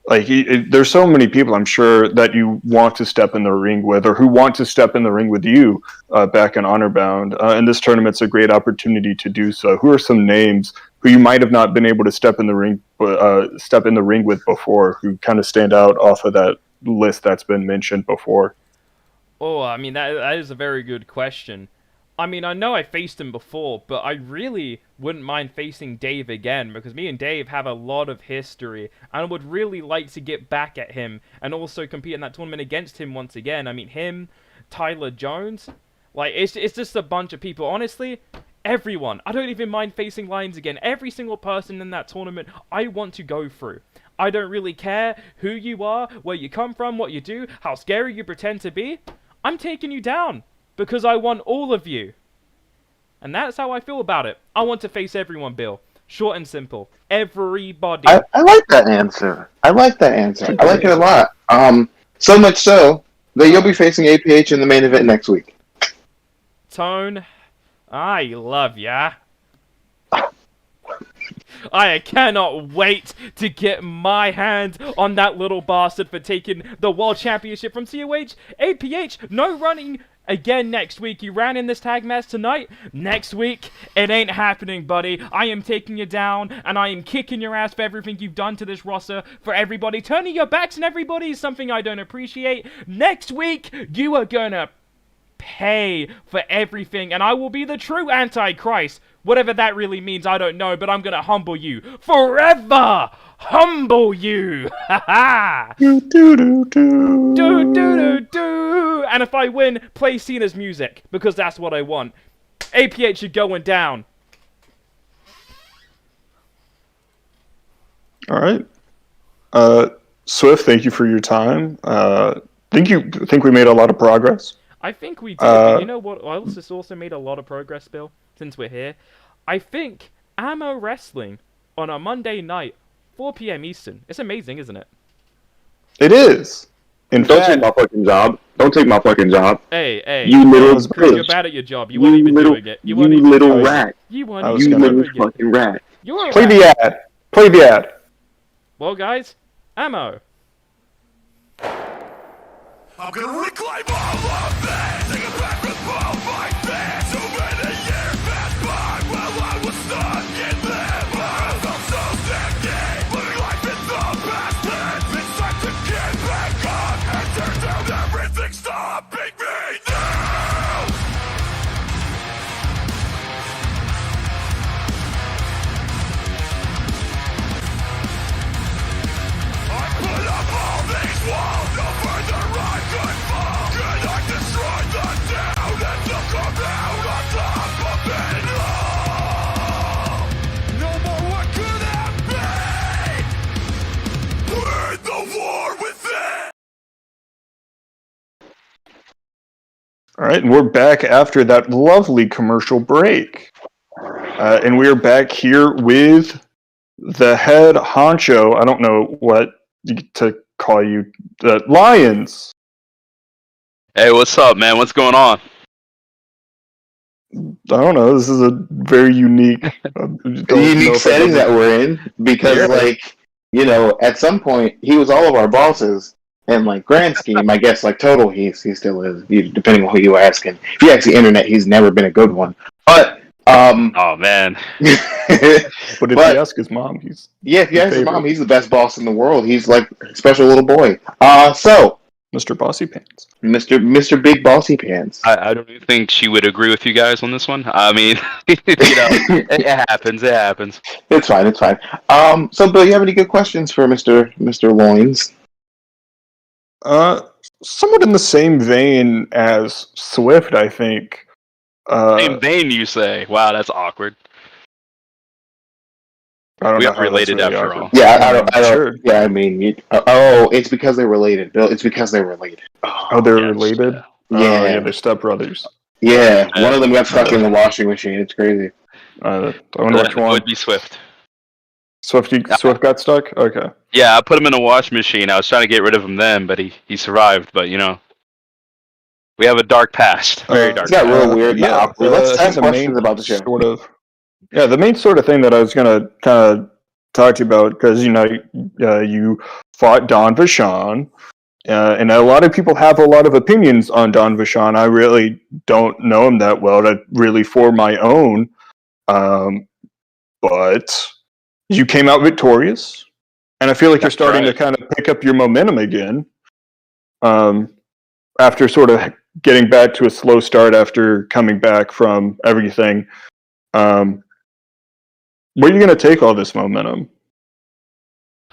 [SPEAKER 1] Like, there's so many people, I'm sure, that you want to step in the ring with, or who want to step in the ring with you back in Honor Bound. And this tournament's a great opportunity to do so. Who are some names who you might have not been able to step in the ring with before, who kind of stand out off of that list that's been mentioned before?
[SPEAKER 7] Oh, I mean, that is a very good question. I mean, I know I faced him before, but I really wouldn't mind facing Dave again, because me and Dave have a lot of history, and I would really like to get back at him, and also compete in that tournament against him once again. I mean, him, Tyler Jones, like, it's just a bunch of people. Honestly, everyone. I don't even mind facing Lions again. Every single person in that tournament, I want to go through. I don't really care who you are, where you come from, what you do, how scary you pretend to be. I'm taking you down, because I want all of you. And that's how I feel about it. I want to face everyone, Bill. Short and simple. Everybody.
[SPEAKER 2] I like that answer. I like it a lot. So much so that you'll be facing APH in the main event next week.
[SPEAKER 7] Tone, I love ya. I cannot wait to get my hand on that little bastard for taking the World Championship from COH. APH, no running again next week. You ran in this tag match tonight. Next week, it ain't happening, buddy. I am taking you down, and I am kicking your ass for everything you've done to this roster, for everybody. Turning your backs on everybody is something I don't appreciate. Next week, you are gonna pay for everything, and I will be the true Antichrist. Whatever that really means, I don't know, but I'm gonna humble you. Forever! Humble you! Ha ha! Do do do do! Do do do do! And if I win, play Cena's music, because that's what I want. APH, you're going down.
[SPEAKER 1] Alright. Swift, thank you for your time. Think we made a lot of progress.
[SPEAKER 7] I think we did, but you know what else has also made a lot of progress, Bill, since we're here? I think Ammo Wrestling on a Monday night, 4 p.m. Eastern. It's amazing, isn't it?
[SPEAKER 1] It is.
[SPEAKER 3] Don't take my fucking job. Don't take my fucking job.
[SPEAKER 7] Hey.
[SPEAKER 3] You little
[SPEAKER 7] bitch. You're bad at your job. You weren't even doing it.
[SPEAKER 3] You little rat.
[SPEAKER 7] You weren't
[SPEAKER 3] You
[SPEAKER 7] even
[SPEAKER 3] little
[SPEAKER 7] doing it.
[SPEAKER 3] fucking rat.
[SPEAKER 7] You're a
[SPEAKER 1] Play
[SPEAKER 7] rat.
[SPEAKER 1] the ad. Play the ad.
[SPEAKER 7] Well, guys, Ammo.
[SPEAKER 13] I'm gonna reclaim all of this. Take it back with all my fans. So many years passed by while I was stuck in them. I felt so sticky, living life in the past tense. It's time to get back up and turn down everything stopping me now. I put up all these walls, no further I could fall. Could I destroy the town and still come out on top of it all? No more what could have been. We're in the war within.
[SPEAKER 1] Alright, and we're back after that lovely commercial break. And we're back here with the head honcho, I don't know what to call you, the Lions.
[SPEAKER 5] Hey, what's up, man? What's going on?
[SPEAKER 1] I don't know, this is a very unique
[SPEAKER 2] Unique setting that we're in, because, like, you know, at some point, he was all of our bosses, and, like, grand scheme, I guess, like, total, he still is, depending on who you ask. And if you ask the internet, he's never been a good one. But,
[SPEAKER 5] oh, man.
[SPEAKER 1] But if you ask his mom, he's...
[SPEAKER 2] Yeah, if you ask his mom, he's the best boss in the world. He's, like, a special little boy. So...
[SPEAKER 1] Mr. Bossy Pants.
[SPEAKER 2] Mr. Big Bossy Pants.
[SPEAKER 5] I don't even think she would agree with you guys on this one. I mean, you know, it happens. It happens.
[SPEAKER 2] It's fine. So, Bill, you have any good questions for Mr. Loins?
[SPEAKER 1] Somewhat in the same vein as Swift, I think.
[SPEAKER 5] Same vein, you say? Wow, that's awkward. We are related
[SPEAKER 1] really
[SPEAKER 5] after
[SPEAKER 1] awkward.
[SPEAKER 5] all.
[SPEAKER 2] Yeah, I don't.
[SPEAKER 1] Sure.
[SPEAKER 2] Yeah, I mean, it's because they're related, Bill. It's because they're related.
[SPEAKER 1] Oh, they're related?
[SPEAKER 2] Yeah.
[SPEAKER 1] Yeah, they're stepbrothers.
[SPEAKER 2] Yeah, one of them got stuck in the washing machine. It's crazy.
[SPEAKER 1] I wonder which
[SPEAKER 5] It
[SPEAKER 1] one.
[SPEAKER 5] would be Swift.
[SPEAKER 1] Swift got stuck? Okay.
[SPEAKER 5] Yeah, I put him in a wash machine. I was trying to get rid of him then, but he survived. But, you know, we have a dark past. Very dark
[SPEAKER 2] It's got
[SPEAKER 5] past.
[SPEAKER 2] real weird.
[SPEAKER 1] Yeah,
[SPEAKER 2] Let's ask
[SPEAKER 1] the
[SPEAKER 2] questions
[SPEAKER 1] main
[SPEAKER 2] about the show.
[SPEAKER 1] The main sort of thing that I was going to kind of talk to you about, because, you know, you fought Don Vachon, and a lot of people have a lot of opinions on Don Vachon. I really don't know him that well to really form my own, but you came out victorious, and I feel like you're starting to kind of pick up your momentum again, after sort of getting back to a slow start after coming back from everything. Where are you going to take all this momentum?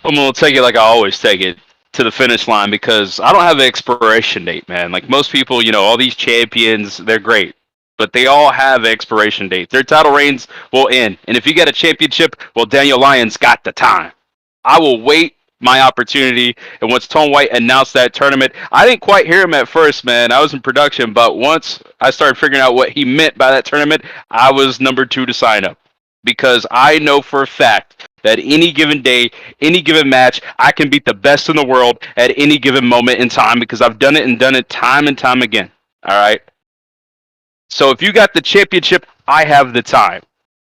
[SPEAKER 5] I'm going to take it like I always take it, to the finish line, because I don't have an expiration date, man. Like most people, you know, all these champions, they're great, but they all have expiration dates. Their title reigns will end. And if you get a championship, well, Daniel Lyons got the time. I will wait my opportunity. And once Tone White announced that tournament, I didn't quite hear him at first, man. I was in production, but once I started figuring out what he meant by that tournament, I was number 2 to sign up. because I know for a fact that any given day, any given match, I can beat the best in the world at any given moment in time because I've done it and done it time and time again. All right. So if you got the championship, I have the time.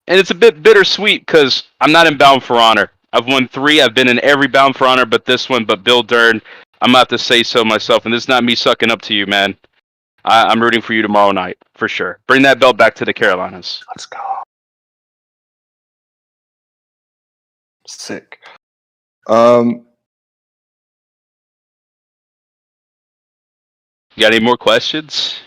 [SPEAKER 5] And it's a bit bittersweet because I'm not in Bound for Honor. I've won 3. I've been in every Bound for Honor but this one. But Bill Dern, I'm about to say so myself. And this is not me sucking up to you, man. I'm rooting for you tomorrow night, for sure. Bring that belt back to the Carolinas.
[SPEAKER 1] Let's go. Sick.
[SPEAKER 5] You got any more questions?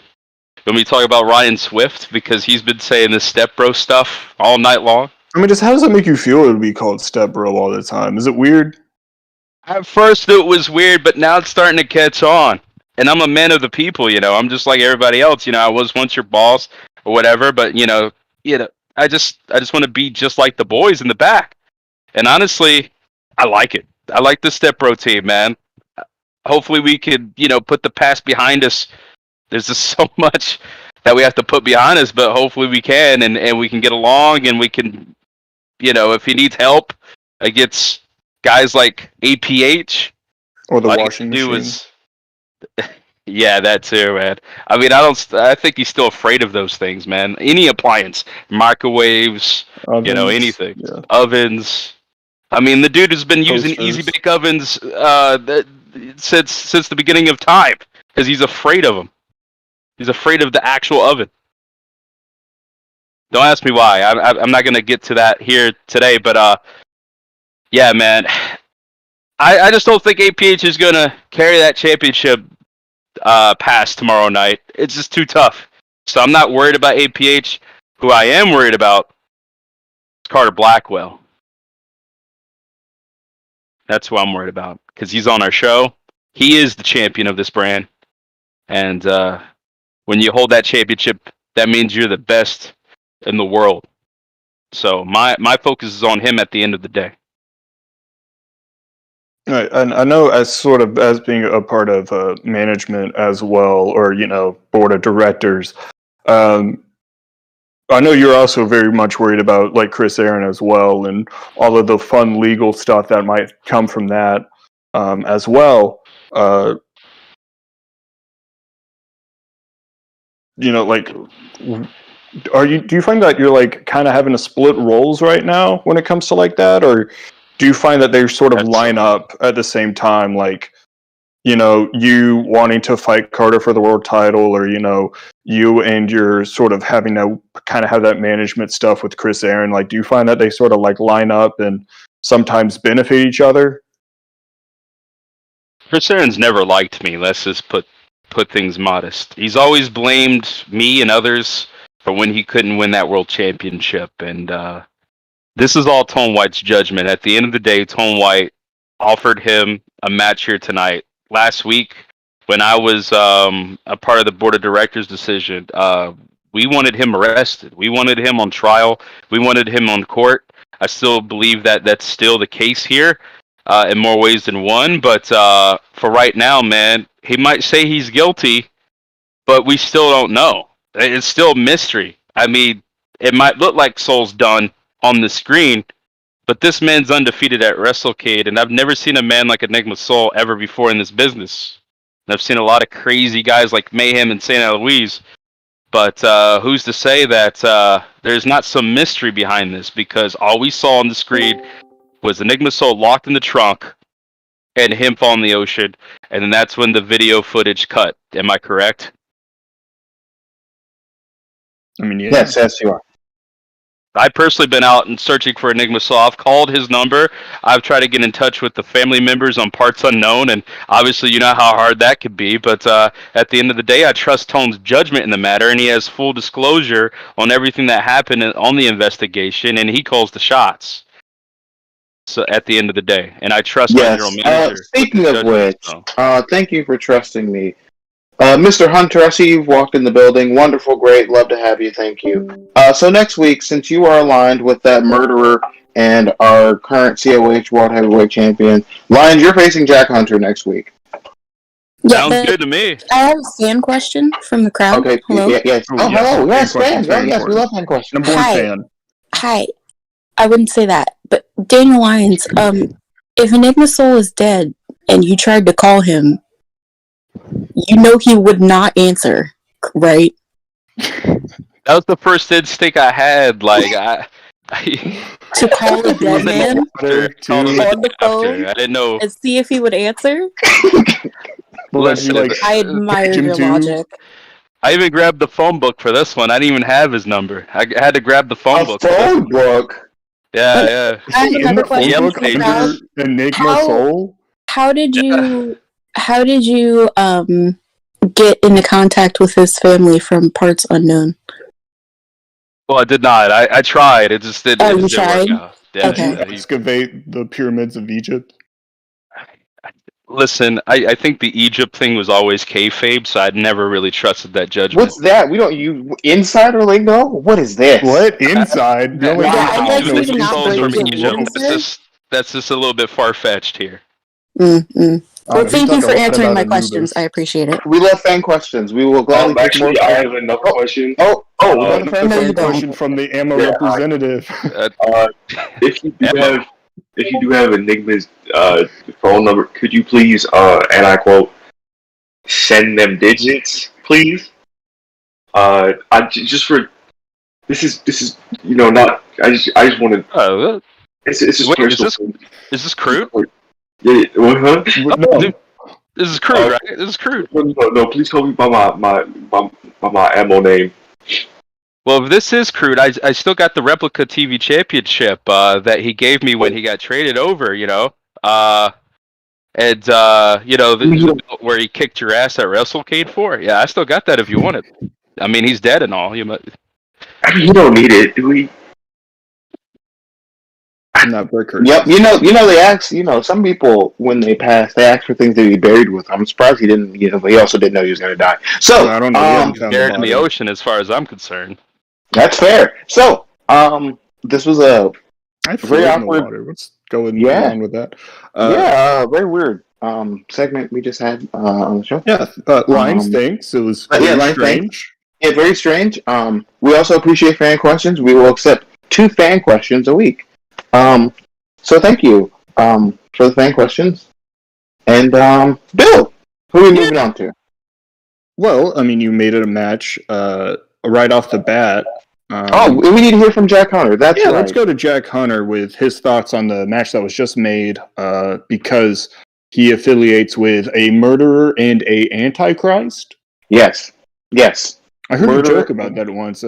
[SPEAKER 5] You want me to talk about Ryan Swift? Because he's been saying this step bro stuff all night long.
[SPEAKER 1] I mean, just how does that make you feel to be called step bro all the time? Is it weird?
[SPEAKER 5] At first it was weird, but now it's starting to catch on. And I'm a man of the people, you know. I'm just like everybody else, you know. I was once your boss or whatever, but you know, I just want to be just like the boys in the back. And honestly, I like it. I like the step bro team, man. Hopefully we could, you know, put the past behind us. There's just so much that we have to put behind us, but hopefully we can, and we can get along, and we can, you know, if he needs help against guys like APH
[SPEAKER 1] or the washing machine.
[SPEAKER 5] Yeah, that too, man. I mean, I think he's still afraid of those things, man. Any appliance, microwaves,
[SPEAKER 1] ovens,
[SPEAKER 5] you know, anything,
[SPEAKER 1] yeah.
[SPEAKER 5] Ovens. I mean, the dude has been using
[SPEAKER 1] Toasters.
[SPEAKER 5] easy bake ovens since the beginning of time because he's afraid of them. He's afraid of the actual oven. Don't ask me why. I'm not gonna get to that here today, but yeah, man. I just don't think APH is gonna carry that championship past tomorrow night. It's just too tough. So I'm not worried about APH. Who I am worried about is Carter Blackwell. That's who I'm worried about because he's on our show. He is the champion of this brand, and when you hold that championship, that means you're the best in the world. So my focus is on him at the end of the day.
[SPEAKER 1] Right, and I know as being a part of management as well, or you know, board of directors. I know you're also very much worried about like Chris Aaron as well, and all of the fun legal stuff that might come from that as well. You know, like, do you find that you're like kind of having to split roles right now when it comes to like that, or do you find that they sort of line up at the same time, like, you know, you wanting to fight Carter for the world title, or, you know, you and you're sort of having to kind of have that management stuff with Chris Aaron? Like, do you find that they sort of like line up and sometimes benefit each other?
[SPEAKER 5] Chris Aaron's never liked me. Let's just put things modest. He's always blamed me and others for when he couldn't win that world championship. And this is all Tone White's judgment. At the end of the day, Tone White offered him a match here tonight. Last week, when I was a part of the board of directors decision, we wanted him arrested. We wanted him on trial. We wanted him on court. I still believe that that's still the case here in more ways than one. But for right now, man, he might say he's guilty, but we still don't know. It's still a mystery. I mean, it might look like Soul's done on the screen, but this man's undefeated at WrestleCade, and I've never seen a man like Enigma Soul ever before in this business. And I've seen a lot of crazy guys like Mayhem and St. Louise, but who's to say that there's not some mystery behind this? Because all we saw on the screen was Enigma Soul locked in the trunk and him fall in the ocean, and then that's when the video footage cut. Am I correct?
[SPEAKER 1] I mean, yeah.
[SPEAKER 2] Yes, you are.
[SPEAKER 5] I've personally been out and searching for Enigma Soul. I've called his number. I've tried to get in touch with the family members on parts unknown, and obviously you know how hard that could be. But at the end of the day, I trust Tone's judgment in the matter, and he has full disclosure on everything that happened on the investigation, and he calls the shots. So at the end of the day, and I trust my general manager.
[SPEAKER 2] Speaking of which, thank you for trusting me. Mr. Hunter, I see you've walked in the building. Wonderful, great, love to have you, thank you. So next week, since you are aligned with that murderer and our current COH World Heavyweight Champion, Lions, you're facing Jack Hunter next week.
[SPEAKER 5] Sounds good to me.
[SPEAKER 14] I have a fan question from the crowd.
[SPEAKER 2] Okay,
[SPEAKER 14] hello?
[SPEAKER 2] Yes. Oh, hello, yes, fans. Oh, yes, we love fan questions.
[SPEAKER 14] Hi. Hi. I wouldn't say that. But Daniel Lyons, if Enigma Soul is dead and you tried to call him, you know he would not answer, right?
[SPEAKER 5] That was the first instinct I had. Like
[SPEAKER 14] to call a dead man on the phone
[SPEAKER 5] I didn't know.
[SPEAKER 14] and see if he would answer.
[SPEAKER 5] Listen,
[SPEAKER 14] I admire your logic.
[SPEAKER 5] I even grabbed the phone book for this one. I didn't even have his number. I had to grab the phone book.
[SPEAKER 2] Phone book.
[SPEAKER 5] Yeah.
[SPEAKER 14] I have another question.
[SPEAKER 1] Under Enigma Soul?
[SPEAKER 14] How did you get into contact with his family from parts unknown?
[SPEAKER 5] Well, I did not. I tried. It just didn't.
[SPEAKER 14] Oh,
[SPEAKER 5] It
[SPEAKER 14] you
[SPEAKER 5] just didn't work
[SPEAKER 14] tried?
[SPEAKER 5] out. Yeah,
[SPEAKER 14] Okay.
[SPEAKER 1] Excavate the pyramids of Egypt.
[SPEAKER 5] Listen, I think the Egypt thing was always kayfabe, so I'd never really trusted that judgment.
[SPEAKER 2] What's that? We don't use insider lingo. What is this?
[SPEAKER 1] What inside? The only
[SPEAKER 5] That's just a little bit far fetched here.
[SPEAKER 14] Well, thank you for answering my questions. I appreciate it.
[SPEAKER 2] We love fan questions. We will gladly take more.
[SPEAKER 3] Actually, I have another question.
[SPEAKER 2] We got a fan
[SPEAKER 1] question from the ammo representative.
[SPEAKER 3] If you do have Enigma's phone number, could you please, and I quote, send them digits, please? I just for this is not. I just want to. It's just personal.
[SPEAKER 5] Is this crude?
[SPEAKER 3] Yeah. Huh?
[SPEAKER 5] No. This is crude, right? This is crude.
[SPEAKER 3] No. Please call me by my ammo name.
[SPEAKER 5] Well, if this is crude, I still got the replica TV championship that he gave me when he got traded over. Where he kicked your ass at WrestleCade for. Yeah, I still got that if you want it. I mean, he's dead and all.
[SPEAKER 3] You don't need it, do we?
[SPEAKER 1] Not Bricker.
[SPEAKER 2] Yep, they ask, some people when they pass, they ask for things to be buried with. I'm surprised he didn't, but he also didn't know he was going to die. So
[SPEAKER 1] I don't know.
[SPEAKER 5] Buried in the ocean, as far as I'm concerned.
[SPEAKER 2] That's fair. So, this was a
[SPEAKER 1] very awkward. What's going on with that?
[SPEAKER 2] Very weird segment we just had on the show.
[SPEAKER 1] Yeah, Lions thanks. It was very strange.
[SPEAKER 2] Yeah, very strange. We also appreciate fan questions. We will accept 2 fan questions a week. So thank you for the fan questions. And Bill, who are we moving on to?
[SPEAKER 1] Well, I mean, you made it a match right off the bat.
[SPEAKER 2] We need to hear from Jack Hunter. That's right.
[SPEAKER 1] Let's go to Jack Hunter with his thoughts on the match that was just made because he affiliates with a murderer and a antichrist.
[SPEAKER 2] Yes.
[SPEAKER 1] I heard a joke about that once.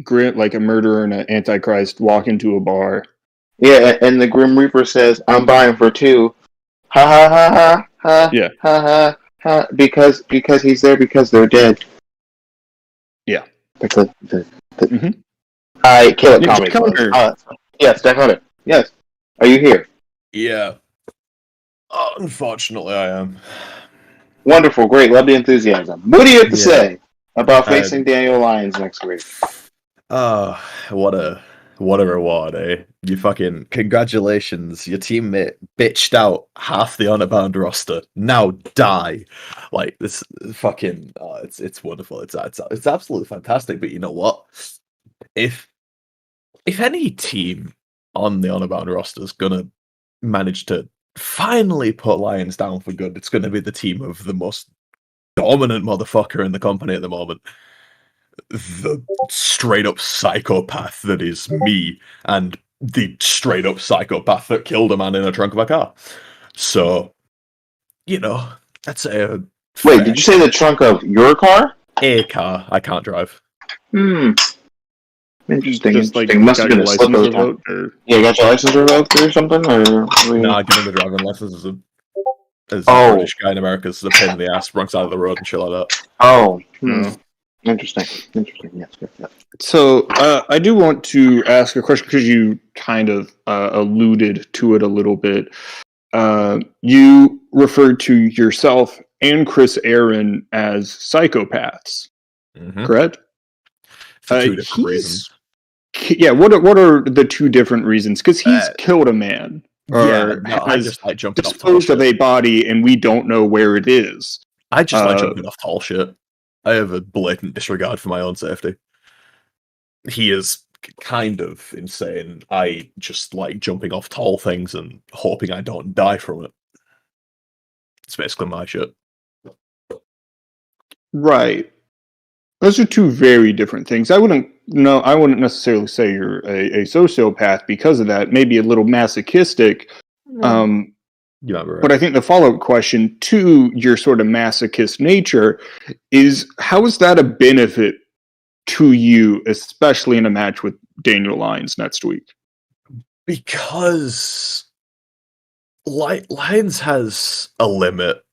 [SPEAKER 1] Grant, like a murderer and an antichrist, walk into a bar.
[SPEAKER 2] Yeah, and the Grim Reaper says, "I'm buying for 2." Ha ha ha ha ha.
[SPEAKER 1] Yeah.
[SPEAKER 2] Ha ha ha. Because he's there because they're dead.
[SPEAKER 1] Yeah.
[SPEAKER 2] Because I kill it.
[SPEAKER 1] Jack Hunter.
[SPEAKER 2] Yes, Jack Hunter. Yes. Are you here?
[SPEAKER 15] Yeah. Unfortunately, I am.
[SPEAKER 2] Wonderful, great, love the enthusiasm. What do you have to say about facing Daniel Lyons next week?
[SPEAKER 15] What a reward, eh? You fucking congratulations! Your teammate bitched out half the Honor-Bound roster. Now die, like this fucking. It's wonderful. It's absolutely fantastic. But you know what? If any team on the Honor-Bound roster is gonna manage to finally put Lyons down for good, it's gonna be the team of the most dominant motherfucker in the company at the moment. The straight up psychopath that is me, and the straight up psychopath that killed a man in a trunk of a car. So, that's a.
[SPEAKER 2] Wait, did you say the trunk of your car?
[SPEAKER 15] A car. I can't drive.
[SPEAKER 2] Interesting.
[SPEAKER 1] Just like
[SPEAKER 2] must have
[SPEAKER 1] got
[SPEAKER 2] been
[SPEAKER 1] your
[SPEAKER 2] a slip
[SPEAKER 1] license
[SPEAKER 2] of the tongue.
[SPEAKER 1] revoked, or...
[SPEAKER 2] Yeah, you got your license revoked or something?
[SPEAKER 15] Nah, getting the driving license is a British guy in America is a pain in the ass, wrong side of the road and shit like that.
[SPEAKER 2] Interesting. Yes.
[SPEAKER 1] So I do want to ask a question because you kind of alluded to it a little bit. You referred to yourself and Chris Aaron as psychopaths, correct?
[SPEAKER 15] For 2 different reasons.
[SPEAKER 1] Yeah, what are the 2 different reasons? Because he's killed a man.
[SPEAKER 15] I just like jumping off
[SPEAKER 1] disposed of a body, and we don't know where it is.
[SPEAKER 15] I just like jumping off tall shit. I have a blatant disregard for my own safety. He is kind of insane. I just like jumping off tall things and hoping I don't die from it. It's basically my shit.
[SPEAKER 1] Right. Those are two very different things. I wouldn't necessarily say you're a sociopath because of that. Maybe a little masochistic. But I think the follow-up question to your sort of masochist nature is, how is that a benefit to you, especially in a match with Daniel Lyons next week?
[SPEAKER 15] Because Lyons has a limit.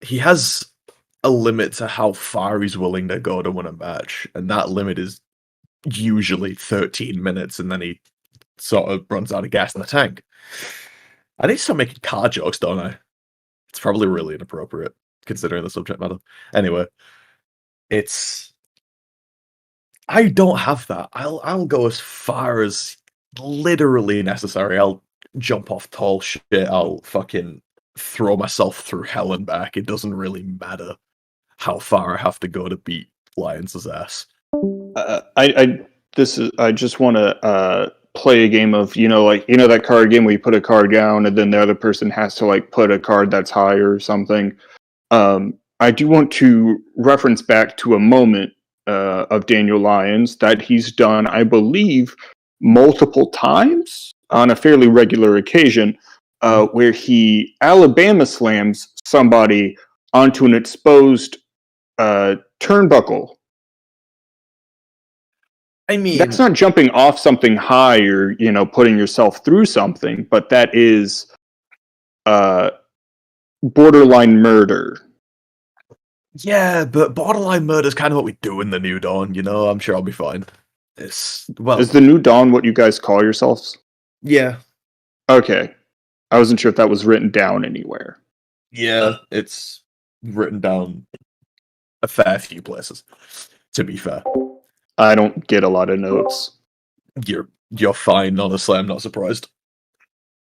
[SPEAKER 15] He has a limit to how far he's willing to go to win a match, and that limit is usually 13 minutes, and then he sort of runs out of gas in the tank. I need to start making car jokes, don't I? It's probably really inappropriate, considering the subject matter. Anyway, I don't have that. I'll go as far as literally necessary. I'll jump off tall shit. I'll fucking throw myself through hell and back. It doesn't really matter how far I have to go to beat Lyons' ass.
[SPEAKER 1] I just want to play a game of, that card game where you put a card down and then the other person has to like put a card that's higher or something. I do want to reference back to a moment of Daniel Lyons that he's done, I believe, multiple times on a fairly regular occasion, where he Alabama slams somebody onto an exposed turnbuckle.
[SPEAKER 15] I mean,
[SPEAKER 1] that's not jumping off something high or, putting yourself through something, but that is borderline murder.
[SPEAKER 15] Yeah, but borderline murder is kind of what we do in the New Dawn, I'm sure I'll be fine. Is
[SPEAKER 1] the New Dawn what you guys call yourselves?
[SPEAKER 15] Yeah.
[SPEAKER 1] Okay. I wasn't sure if that was written down anywhere.
[SPEAKER 15] Yeah, it's written down a fair few places, to be fair.
[SPEAKER 1] I don't get a lot of notes.
[SPEAKER 15] You're fine, honestly, I'm not surprised.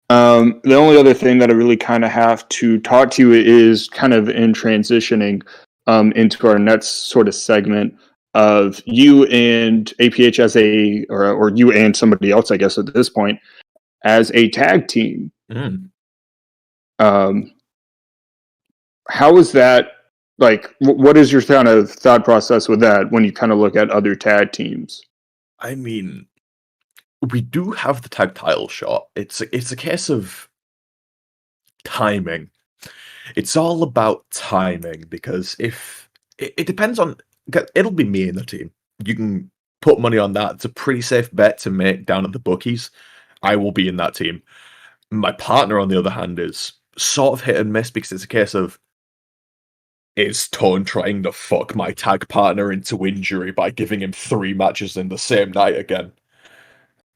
[SPEAKER 1] The only other thing that I really kind of have to talk to you is kind of in transitioning into our next sort of segment of you and APH as or you and somebody else, I guess, at this point, as a tag team. How is that, like, what is your kind of thought process with that when you kind of look at other tag teams?
[SPEAKER 15] I mean, we do have the tag title shot. It's a case of timing. It's all about timing, because if it depends on, it'll be me in the team. You can put money on that. It's a pretty safe bet to make down at the bookies. I will be in that team. My partner, on the other hand, is sort of hit and miss, because it's a case of, is Tone trying to fuck my tag partner into injury by giving him 3 matches in the same night again?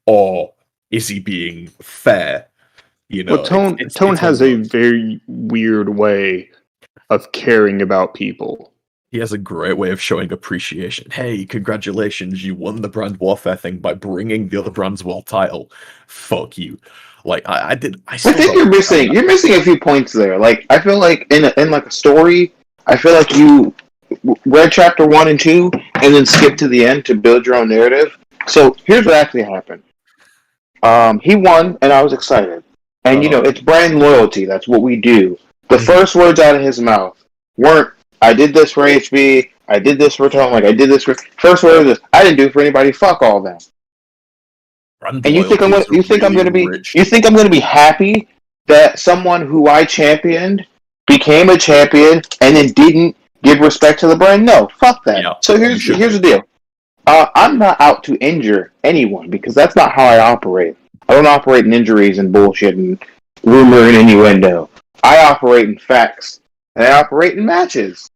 [SPEAKER 15] Or is he being fair?
[SPEAKER 1] Well, Tone has a very weird way of caring about people.
[SPEAKER 15] He has a great way of showing appreciation. Hey, congratulations, you won the brand warfare thing by bringing the other brand's world title. Fuck you. Like, I think
[SPEAKER 2] you're missing a few points there. Like, I feel like in like a story, I feel like you read chapter 1 and 2 and then skip to the end to build your own narrative. So here's what actually happened. He won, and I was excited. And, it's brand loyalty. That's what we do. The first words out of his mouth weren't, I did this for HB, I did this for Tone, I did this for... First word was, I didn't do it for anybody, fuck all that. And you think I'm going to be happy that someone who I championed became a champion and then didn't give respect to the brand? No, fuck that. Yeah, so here's the deal. I'm not out to injure anyone, because that's not how I operate. I don't operate in injuries and bullshit and rumor and innuendo. I operate in facts, and I operate in matches.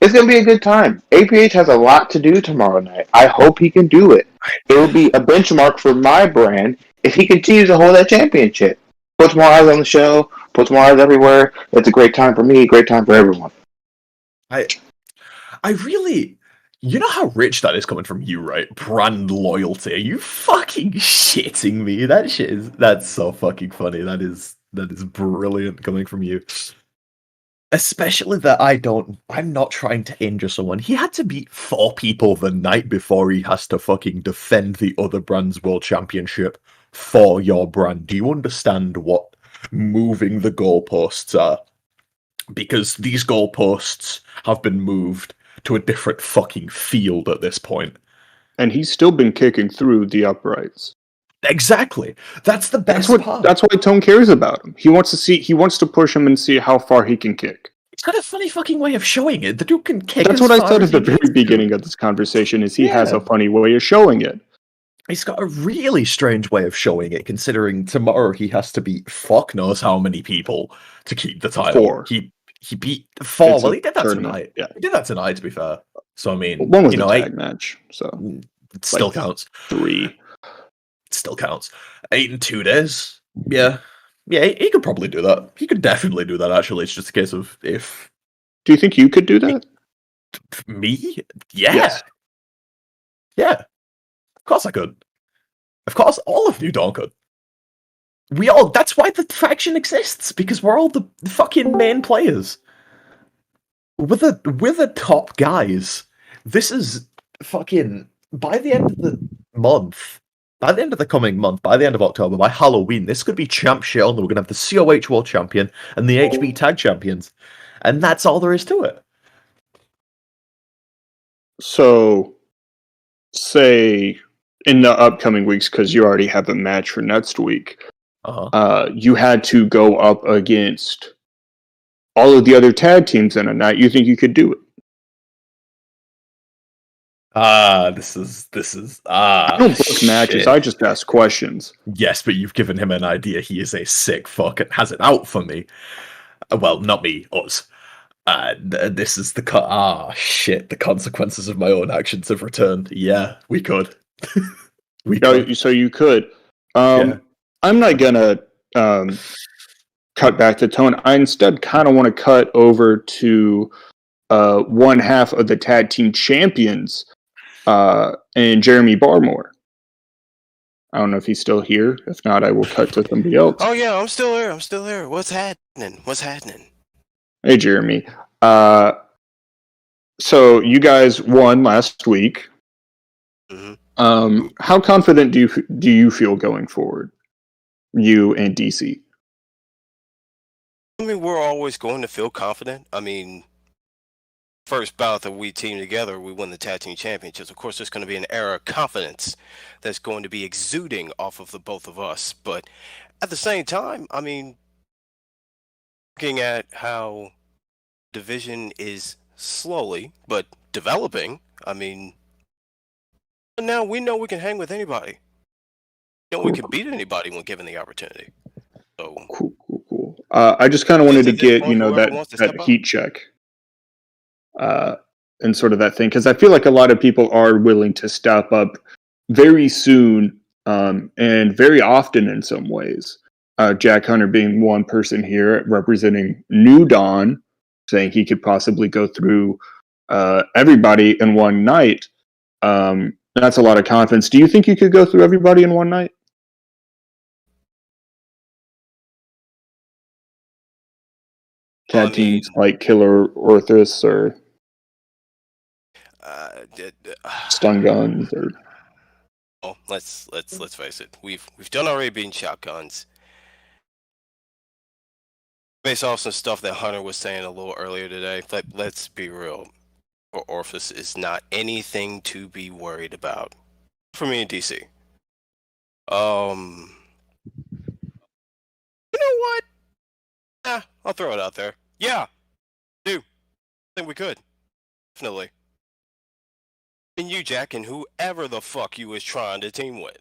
[SPEAKER 2] It's going to be a good time. APH has a lot to do tomorrow night. I hope he can do it. It will be a benchmark for my brand if he continues to hold that championship. Puts more eyes on the show, puts more eyes everywhere. It's a great time for me, great time for everyone.
[SPEAKER 15] I really... You know how rich that is coming from you, right? Brand loyalty. Are you fucking shitting me? That's so fucking funny. That is brilliant coming from you. Especially that I'm not trying to injure someone. He had to beat 4 people the night before he has to fucking defend the other brand's world championship for your brand. Do you understand what moving the goalposts are? Because these goalposts have been moved to a different fucking field at this point.
[SPEAKER 1] And he's still been kicking through the uprights.
[SPEAKER 15] Exactly. That's the best part.
[SPEAKER 1] That's why Tone cares about him. He wants to push him and see how far he can kick.
[SPEAKER 15] He's got a funny fucking way of showing it. The dude can kick.
[SPEAKER 1] That's what I said at the very beginning of this conversation. Is he has a funny way of showing it.
[SPEAKER 15] He's got a really strange way of showing it, considering tomorrow he has to beat fuck knows how many people to keep the title.
[SPEAKER 1] 4.
[SPEAKER 15] He beat 4.
[SPEAKER 1] It's
[SPEAKER 15] well,
[SPEAKER 1] a
[SPEAKER 15] he did that
[SPEAKER 1] tournament,
[SPEAKER 15] tonight.
[SPEAKER 1] yeah.
[SPEAKER 15] He did that tonight, to be fair. So I mean,
[SPEAKER 1] One was
[SPEAKER 15] you know,
[SPEAKER 1] a tag match, so
[SPEAKER 15] it still counts.
[SPEAKER 1] 3.
[SPEAKER 15] It still counts. 8 in 2 days. Yeah. Yeah, he could probably do that. He could definitely do that, actually. It's just a case of if...
[SPEAKER 1] Do you think you could do that?
[SPEAKER 15] Me? Yeah.
[SPEAKER 1] Yes.
[SPEAKER 15] Yeah. Of course I could. Of course all of you don't could. That's why the faction exists, because we're all the fucking main players. We're the top guys. This is fucking... By the end of the month... By the end of the coming month, by the end of October, by Halloween, this could be champ shit on. We're going to have the COH World Champion and the HB Tag Champions. And that's all there is to it.
[SPEAKER 1] So, say in the upcoming weeks, because you already have a match for next week, you had to go up against all of the other tag teams in a night. You think you could do it?
[SPEAKER 15] This is
[SPEAKER 1] I don't book matches. I just ask questions.
[SPEAKER 15] Yes, but you've given him an idea. He is a sick fuck and has it out for me. Well, not me, us. This is the shit. The consequences of my own actions have returned. Yeah, we could.
[SPEAKER 1] So you could. I'm not gonna cut back to Tone. I instead kind of want to cut over to one half of the tag team champions. And Jeremy Barmore. I don't know if he's still here. If not, I will cut to somebody else.
[SPEAKER 4] Oh yeah, I'm still here. What's happening?
[SPEAKER 1] Hey, Jeremy. So you guys won last week.
[SPEAKER 4] Mm-hmm.
[SPEAKER 1] How confident do you feel going forward? You and DC.
[SPEAKER 4] I mean, we're always going to feel confident. I mean, first bout that we team together, we won the tag team championships. Of course, there's going to be an air of confidence that's going to be exuding off of the both of us. But at the same time, I mean, looking at how division is slowly but developing, I mean, now we know we can hang with anybody. We know we can beat anybody when given the opportunity. So
[SPEAKER 1] cool. I just kind of wanted to get that heat check. And sort of that thing, because I feel like a lot of people are willing to step up very soon and very often in some ways. Jack Hunter being one person here representing New Dawn, saying he could possibly go through everybody in one night. That's a lot of confidence. Do you think you could go through everybody in one night? Tag teams like Killer Orthus or stun guns or
[SPEAKER 4] let's face it. We've done already being shotguns. Based off some stuff that Hunter was saying a little earlier today, let's be real. Orphis is not anything to be worried about for me in DC. You know what? I'll throw it out there. Yeah, I do. I think we could. Definitely. And you, Jack, and whoever the fuck you was trying to team with.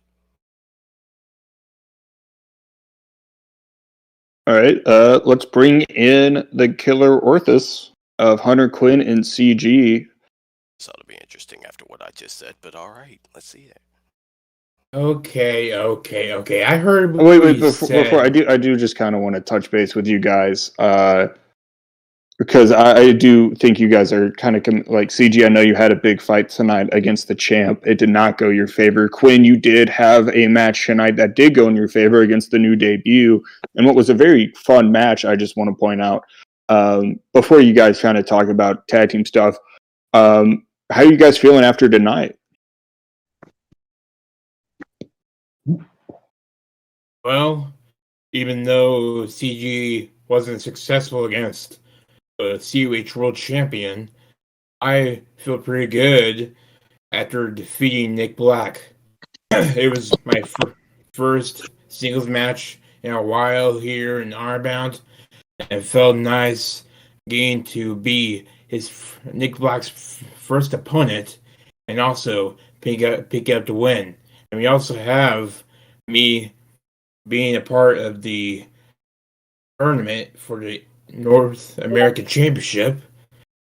[SPEAKER 1] All right, let's bring in the Killer Orthus of Hunter Quinn and CG.
[SPEAKER 4] This ought to be interesting after what I just said, but all right, let's see it.
[SPEAKER 16] Okay. I heard.
[SPEAKER 1] Wait. Before I do just kind of want to touch base with you guys, because I do think you guys are kind of like CG. I know you had a big fight tonight against the champ. It did not go your favor. Quinn, you did have a match tonight that did go in your favor against the new debut, and what was a very fun match. I just want to point out. Before you guys kind of talk about tag team stuff, how are you guys feeling after tonight?
[SPEAKER 16] Well, even though CG wasn't successful against the CUH World Champion, I feel pretty good after defeating Nick Black. It was my first singles match in a while here in Ironbound, and it felt nice getting to be Nick Black's first opponent and also pick up the win. And we also have me being a part of the tournament for the North American Championship,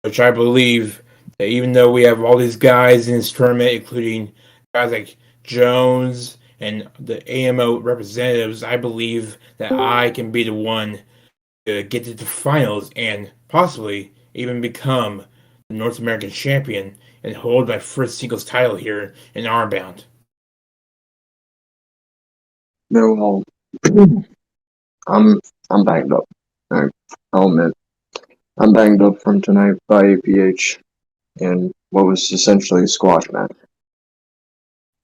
[SPEAKER 16] which I believe that even though we have all these guys in this tournament, including guys like Jones and the AMO representatives, I believe that I can be the one to get to the finals and possibly even become the North American champion and hold my first singles title here in Armbound.
[SPEAKER 11] No, I'm banged up. I'll admit, I'm banged up from tonight by APH and what was essentially a squash match.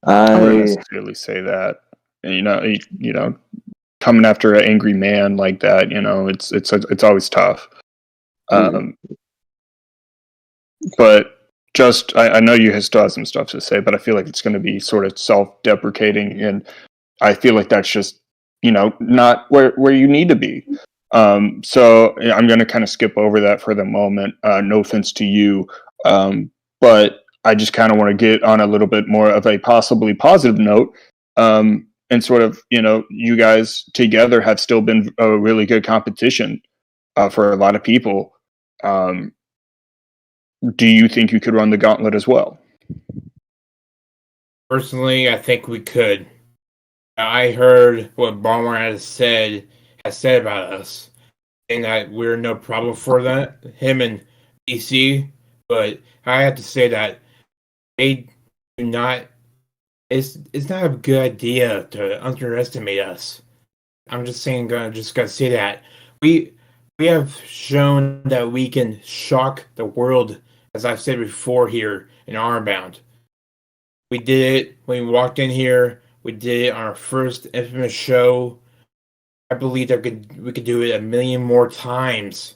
[SPEAKER 1] I wouldn't necessarily say that. You know, coming after an angry man like that, it's always tough. But just, I know you still have some stuff to say, but I feel like it's going to be sort of self-deprecating, and I feel like that's just, not where you need to be. So I'm going to kind of skip over that for the moment. No offense to you, but I just kind of want to get on a little bit more of a possibly positive note. And sort of, you guys together have still been a really good competition for a lot of people. Do you think you could run the gauntlet as well?
[SPEAKER 16] Personally, I think we could. I heard what Balmer has said about us, and that we're no problem for that, him and DC. But I have to say that they do not. It's not a good idea to underestimate us. I'm just saying, gonna say that we have shown that we can shock the world, as I've said before here in Armbound. We did it when we walked in here. We did it on our first infamous show. I believe that we could do it a million more times.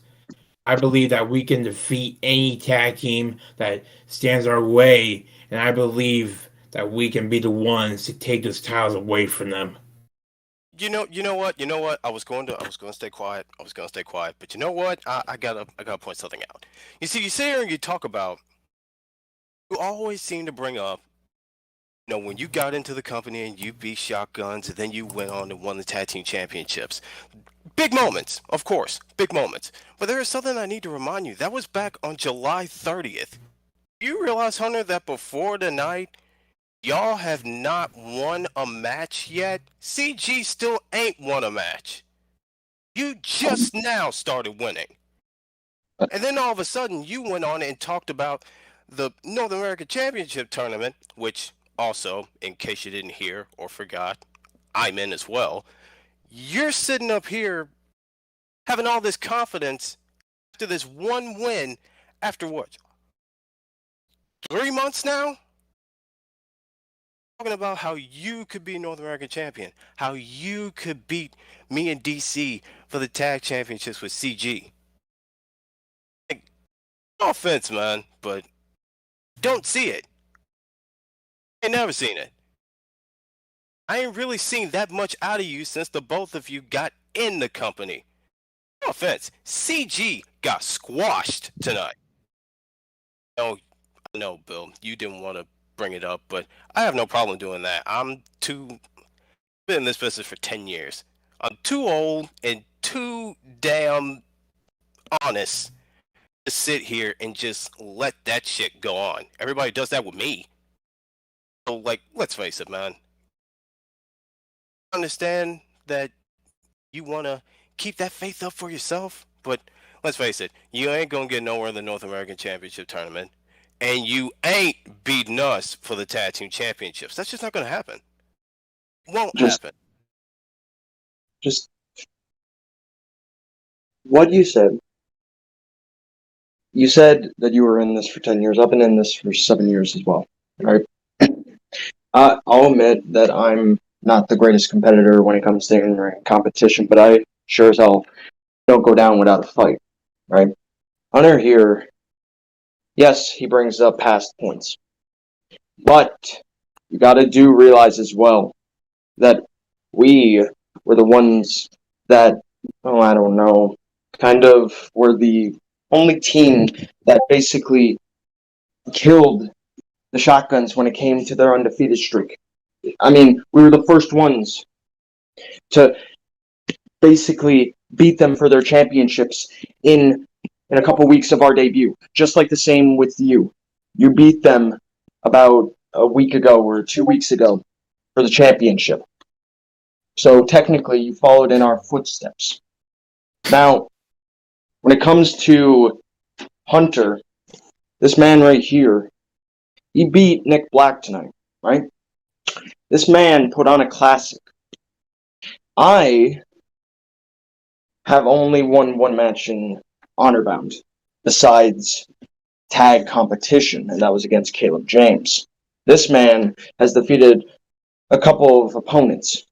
[SPEAKER 16] I believe that we can defeat any tag team that stands our way, and I believe that we can be the ones to take those titles away from them.
[SPEAKER 4] You know what? I was going to stay quiet. But you know what? I gotta point something out. You see, you sit here and you talk about. You always seem to bring up. When you got into the company and you beat Shotguns, and then you went on and won the tag team championships. Big moments, of course, big moments. But there is something I need to remind you. That was back on July 30th. You realize, Hunter, that before tonight, y'all have not won a match yet? CG still ain't won a match. You just now started winning. And then all of a sudden, you went on and talked about the North American Championship tournament, which also, in case you didn't hear or forgot, I'm in as well. You're sitting up here having all this confidence after this one win after what? 3 months now? Talking about how you could be North American champion, how you could beat me and DC for the tag championships with CG. Like, no offense, man, but don't see it. I ain't never seen it. I ain't really seen that much out of you since the both of you got in the company. No offense, CG got squashed tonight. No, I know, Bill, you didn't want to bring it up, but I have no problem doing that. Been in this business for 10 years. I'm too old and too damn honest to sit here and just let that shit go on. Everybody does that with me. So, let's face it, man. I understand that you want to keep that faith up for yourself, but let's face it, you ain't going to get nowhere in the North American Championship tournament, and you ain't beating us for the tag team championships. That's just not going to happen. Won't happen.
[SPEAKER 11] Just what you said
[SPEAKER 6] you said that you were in this for 10 years. I've been in this for 7 years as well. Right? I'll admit that I'm not the greatest competitor when it comes to in-ring competition, but I sure as hell don't go down without a fight. Right? Hunter here, yes, he brings up past points. But you gotta realize as well that we were the ones that, oh, I don't know, kind of were the only team that basically killed the Shotguns when it came to their undefeated streak. I mean, we were the first ones to basically beat them for their championships in a couple weeks of our debut. Just like the same with you. You beat them about a week ago or 2 weeks ago for the championship. So technically, you followed in our footsteps. Now, when it comes to Hunter, this man right here, he beat Nick Black tonight, right? This man put on a classic. I have only won one match in Honor Bound, besides tag competition, and that was against Caleb James. This man has defeated a couple of opponents.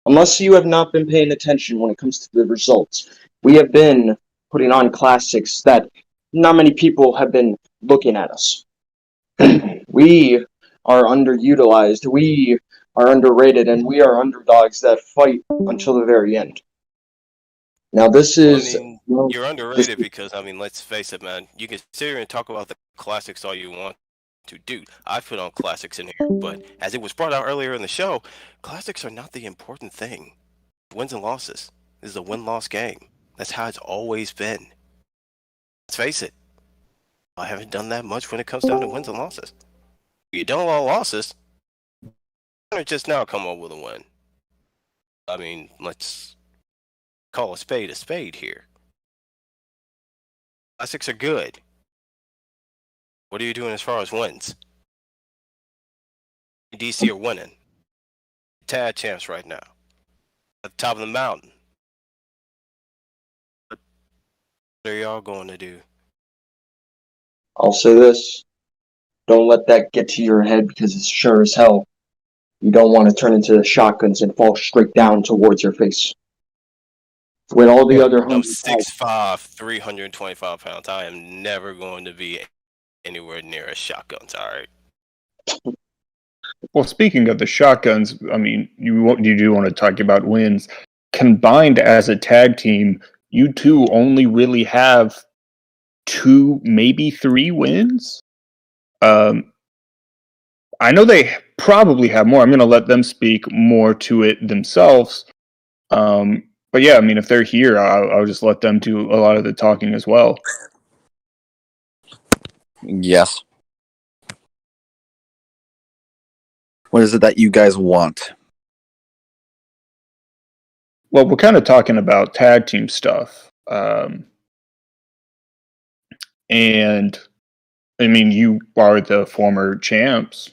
[SPEAKER 6] Unless you have not been paying attention when it comes to the results, we have been putting on classics that not many people have been looking at us. We are underutilized, we are underrated, and we are underdogs that fight until the very end. Now, this is...
[SPEAKER 4] you're underrated because, I mean, let's face it, man. You can sit here and talk about the classics all you want to. Dude, I've put on classics in here, but as it was brought out earlier in the show, classics are not the important thing. Wins and losses. This is a win-loss game. That's how it's always been. Let's face it. I haven't done that much when it comes down to wins and losses. You done a lot of losses. Just now come up with a win. I mean, let's call a spade here. Classics are good. What are you doing as far as wins? DC are winning. Tag champs right now. At the top of the mountain. What are y'all going to do?
[SPEAKER 6] I'll say this. Don't let that get to your head because it's sure as hell. You don't want to turn into the Shotguns and fall straight down towards your face. With all the other...
[SPEAKER 4] I'm 6'5", 325 pounds. I am never going to be anywhere near a Shotguns, alright?
[SPEAKER 1] Well, speaking of the Shotguns, I mean, you do want to talk about wins. Combined as a tag team, you two only really have 2, maybe 3 wins. I know they probably have more. I'm going to let them speak more to it themselves. But yeah, I mean, if they're here, I'll just let them do a lot of the talking as well.
[SPEAKER 17] Yes. What is it that you guys want?
[SPEAKER 1] Well, we're kind of talking about tag team stuff. And, I mean, you are the former champs.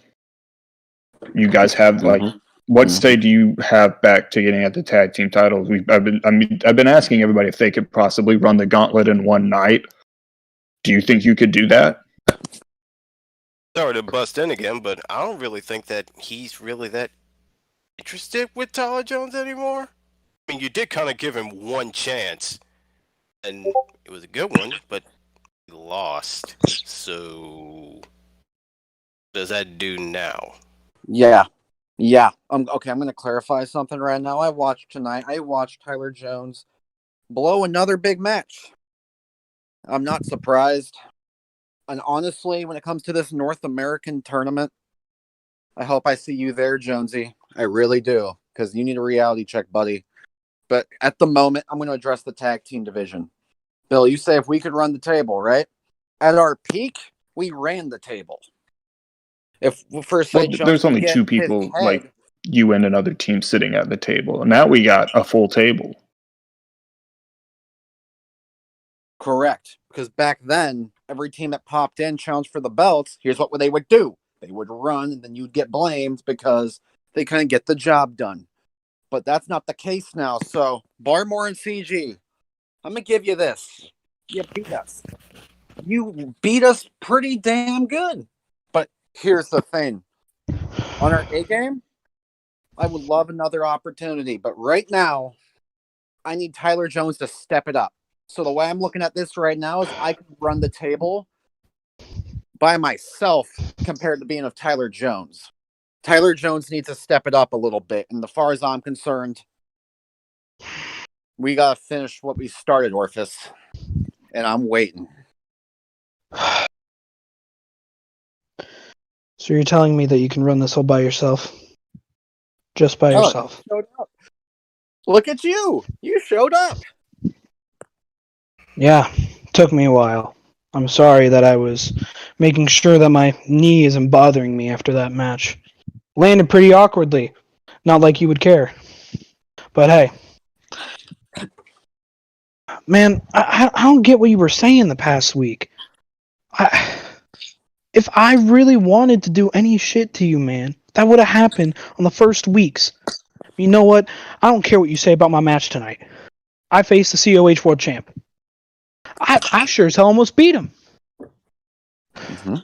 [SPEAKER 1] You guys have, like, what stay do you have back to getting at the tag team titles? I've been asking everybody if they could possibly run the gauntlet in one night. Do you think you could do that?
[SPEAKER 4] Sorry to bust in again, but I don't really think that he's really that interested with Tyler Jones anymore. I mean, you did kind of give him one chance, and it was a good one, but he lost. So, what does that do now?
[SPEAKER 17] Yeah. Okay, I'm going to clarify something right now. I watched Tyler Jones blow another big match. I'm not surprised. And honestly, when it comes to this North American tournament, I hope I see you there, Jonesy. I really do, because you need a reality check, buddy. But at the moment, I'm going to address the tag team division. Bill, you say if we could run the table, right? At our peak, we ran the table. If first,
[SPEAKER 1] there's only 2 people like you and another team sitting at the table, and now we got a full table.
[SPEAKER 17] Correct, because back then, every team that popped in challenged for the belts. Here's what they would do: they would run, and then you'd get blamed because they couldn't get the job done. But that's not the case now. So, Barmore and CG, I'm gonna give you this. You beat us. You beat us pretty damn good. But here's the thing. On our A game, I would love another opportunity. But right now, I need Tyler Jones to step it up. So the way I'm looking at this right now is I can run the table by myself compared to being of Tyler Jones. Tyler Jones needs to step it up a little bit. And as far as I'm concerned, we got to finish what we started, Orphis. And I'm waiting.
[SPEAKER 18] So you're telling me that you can run this all by yourself? Just by yourself?
[SPEAKER 17] You showed up. Look at you. You showed up.
[SPEAKER 18] Yeah, took me a while. I'm sorry that I was making sure that my knee isn't bothering me after that match. Landed pretty awkwardly. Not like you would care. But hey. Man, I don't get what you were saying the past week. If I really wanted to do any shit to you, man, that would have happened on the first weeks. You know what? I don't care what you say about my match tonight. I faced the COH World Champ. I sure as hell almost beat him.
[SPEAKER 17] Mm-hmm.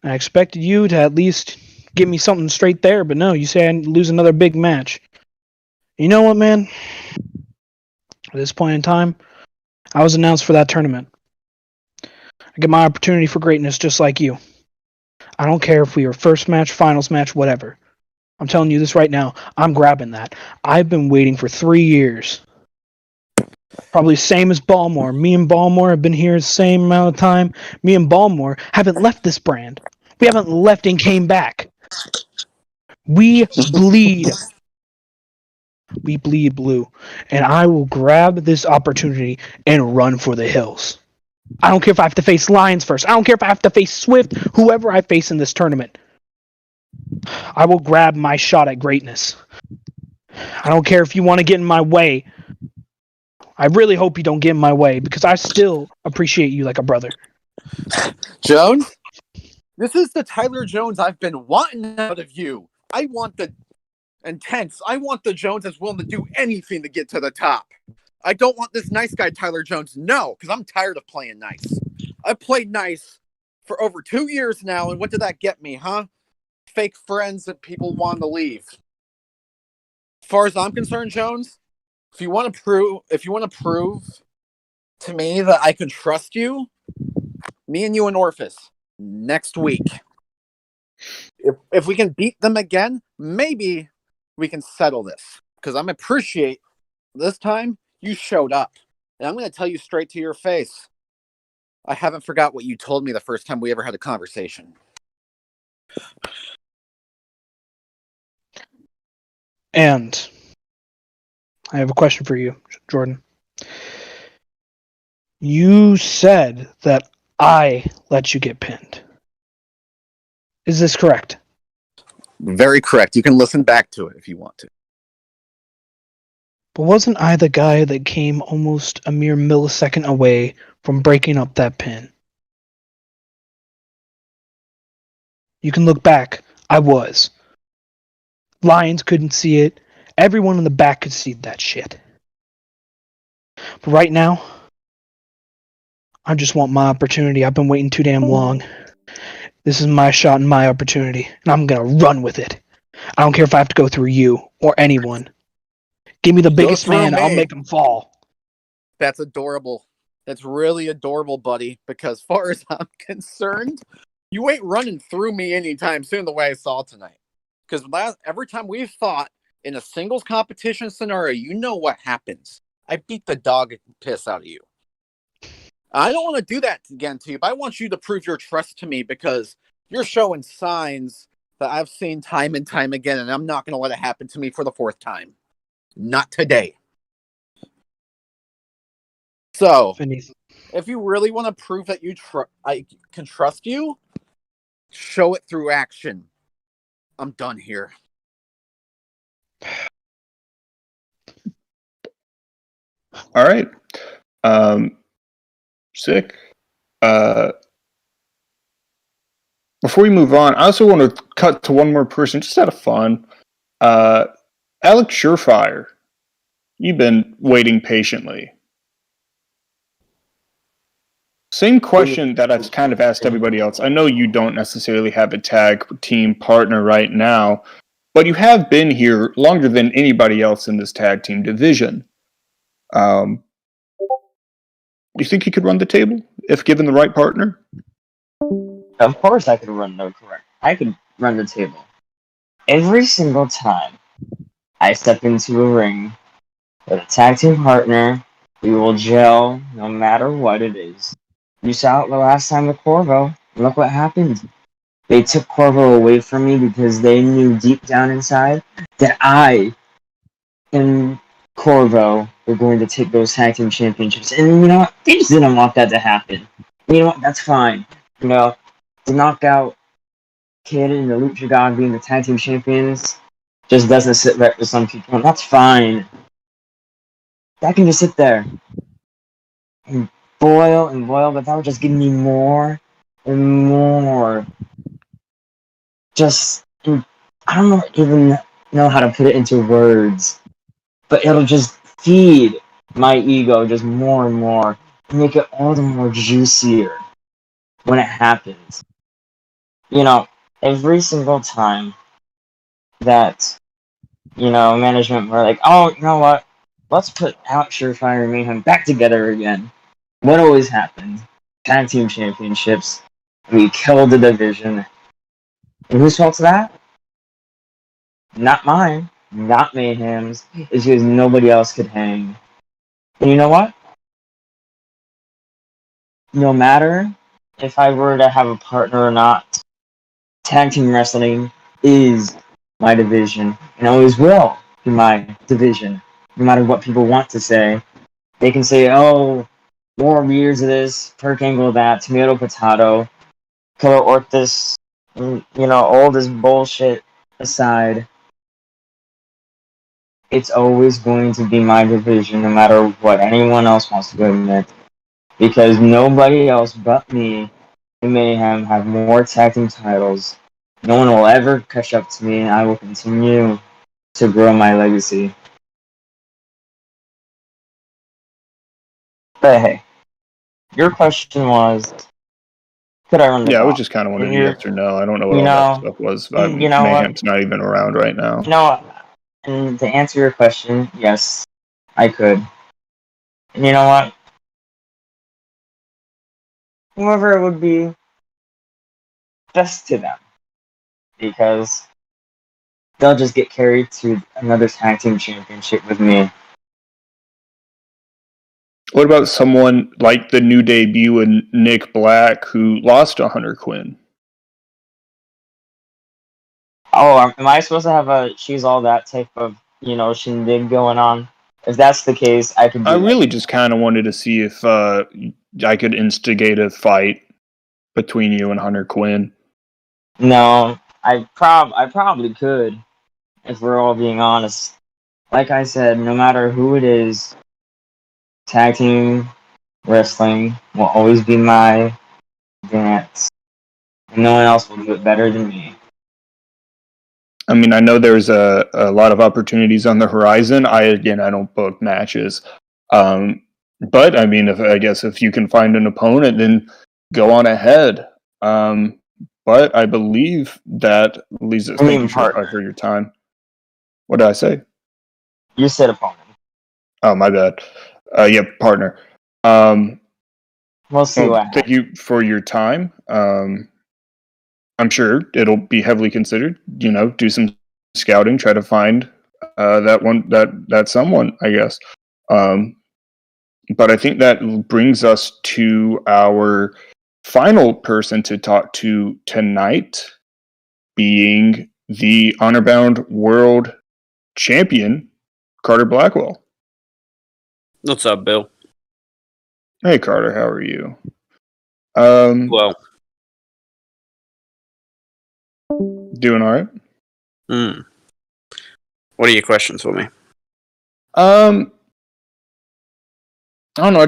[SPEAKER 18] I expected you to at least give me something straight there, but no, you say I lose another big match. You know what, man? At this point in time, I was announced for that tournament. I get my opportunity for greatness just like you. I don't care if we were first match, finals match, whatever. I'm telling you this right now. I'm grabbing that. I've been waiting for 3 years. Probably same as Balmore. Me and Balmore have been here the same amount of time. Me and Balmore haven't left this brand. We haven't left and came back. We bleed. We bleed blue. And I will grab this opportunity and run for the hills. I don't care if I have to face Lions first. I don't care if I have to face Swift, whoever I face in this tournament. I will grab my shot at greatness. I don't care if you want to get in my way. I really hope you don't get in my way because I still appreciate you like a brother.
[SPEAKER 17] Jones, this is the Tyler Jones I've been wanting out of you. I want the intense. I want the Jones that's willing to do anything to get to the top. I don't want this nice guy Tyler Jones. No, because I'm tired of playing nice. I've played nice for over 2 years now, and what did that get me, huh? Fake friends that people want to leave. As far as I'm concerned, Jones, if you want to prove to me that I can trust you, me and you and Orphis next week. If we can beat them again, maybe we can settle this. Because I'm appreciate this time you showed up. And I'm going to tell you straight to your face. I haven't forgot what you told me the first time we ever had a conversation.
[SPEAKER 18] And I have a question for you, Jordan. You said that I let you get pinned. Is this correct?
[SPEAKER 17] Very correct. You can listen back to it if you want to.
[SPEAKER 18] But wasn't I the guy that came almost a mere millisecond away from breaking up that pin? You can look back. I was. Lions couldn't see it. Everyone in the back could see that shit. But right now, I just want my opportunity. I've been waiting too damn long. This is my shot and my opportunity, and I'm gonna run with it. I don't care if I have to go through you or anyone. Give me the biggest man, I'll make him fall.
[SPEAKER 17] That's adorable. That's really adorable, buddy, because as far as I'm concerned, you ain't running through me anytime soon the way I saw tonight. Because every time we've fought in a singles competition scenario, you know what happens. I beat the dog piss out of you. I don't want to do that again to you, but I want you to prove your trust to me because you're showing signs that I've seen time and time again, and I'm not going to let it happen to me for the 4th time. Not today. So, if you really want to prove that I can trust you, show it through action. I'm done here.
[SPEAKER 1] All right. Sick. Before we move on, I also want to cut to one more person, just out of fun. Alex Surefire, you've been waiting patiently. Same question that I've kind of asked everybody else. I know you don't necessarily have a tag team partner right now, but you have been here longer than anybody else in this tag team division. Do you think you could run the table if given the right partner?
[SPEAKER 19] Of course I could run the table. Every single time I step into a ring with a tag team partner, we will gel no matter what it is. You saw it the last time with Corvo. Look what happened. They took Corvo away from me because they knew deep down inside that I and Corvo were going to take those tag team championships. And you know what? They just didn't want that to happen. You know what? That's fine. You know, to knock out Kid and the Lucha God being the tag team champions just doesn't sit right with some people. And that's fine. That can just sit there and boil, but that would just give me more and more. Just, I don't even know how to put it into words, but it'll just feed my ego just more and more and make it all the more juicier when it happens. You know, every single time that, you know, management were like, oh, you know what? Let's put Out Surefire and Mayhem back together again. What always happened? Tag team championships. We killed the division. And whose fault's that? Not mine. Not Mayhem's. It's because nobody else could hang. And you know what? No matter if I were to have a partner or not, tag team wrestling is my division. And always will be my division. No matter what people want to say. They can say, oh, more years of this, perk angle of that, tomato potato, color orthis, you know, all this bullshit aside. It's always going to be my division no matter what anyone else wants to admit. Because nobody else but me and Mayhem have more tag team titles. No one will ever catch up to me, and I will continue to grow my legacy. But hey, your question was, could I run the
[SPEAKER 1] Yeah, I was
[SPEAKER 19] block?
[SPEAKER 1] just kind of wondering
[SPEAKER 19] And
[SPEAKER 1] yes or no. I don't know what
[SPEAKER 19] you
[SPEAKER 1] all that
[SPEAKER 19] know,
[SPEAKER 1] stuff was.
[SPEAKER 19] you know
[SPEAKER 1] Mayhem's
[SPEAKER 19] what?
[SPEAKER 1] not even around right now.
[SPEAKER 19] You know what? And to answer your question, yes, I could. And you know what? Whoever it would be, best to them. Because they'll just get carried to another tag team championship with me.
[SPEAKER 1] What about someone like the new debut in Nick Black who lost to Hunter Quinn?
[SPEAKER 19] Oh, am I supposed to have a she's all that type of, you know, shindig going on? If that's the case, I could do
[SPEAKER 1] I
[SPEAKER 19] that.
[SPEAKER 1] really just kind of wanted to see if I could instigate a fight between you and Hunter Quinn.
[SPEAKER 19] No, I probably could, if we're all being honest. Like I said, no matter who it is, tag team wrestling will always be my dance. No one else will do it better than me.
[SPEAKER 1] I mean, I know there's a lot of opportunities on the horizon. I don't book matches. But I mean, if you can find an opponent, then go on ahead. But I believe that Lisa, thank you for your time. What did I say?
[SPEAKER 19] You said opponent.
[SPEAKER 1] Oh, my bad. Yeah, partner.
[SPEAKER 19] We'll see what
[SPEAKER 1] thank you for your time. I'm sure it'll be heavily considered. You know, do some scouting, try to find that someone, I guess. But I think that brings us to our final person to talk to tonight, being the Honor-Bound World Champion, Carter Blackwell.
[SPEAKER 20] What's up, Bill?
[SPEAKER 1] Hey, Carter, how are you?
[SPEAKER 20] Well,
[SPEAKER 1] doing all right.
[SPEAKER 20] What are your questions for me?
[SPEAKER 1] I don't know.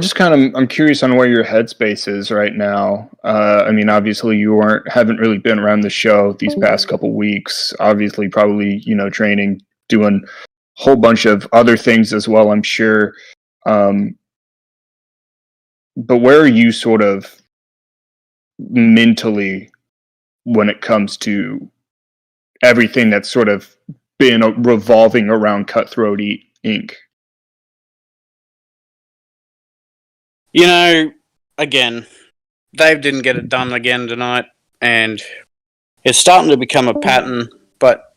[SPEAKER 1] I'm curious on where your headspace is right now. I mean, obviously you haven't really been around the show these past couple weeks. Obviously, probably, you know, training, doing a whole bunch of other things as well, I'm sure. But where are you sort of mentally when it comes to everything that's sort of been revolving around Cutthroat Inc.
[SPEAKER 20] You know, again, Dave didn't get it done again tonight, and it's starting to become a pattern, but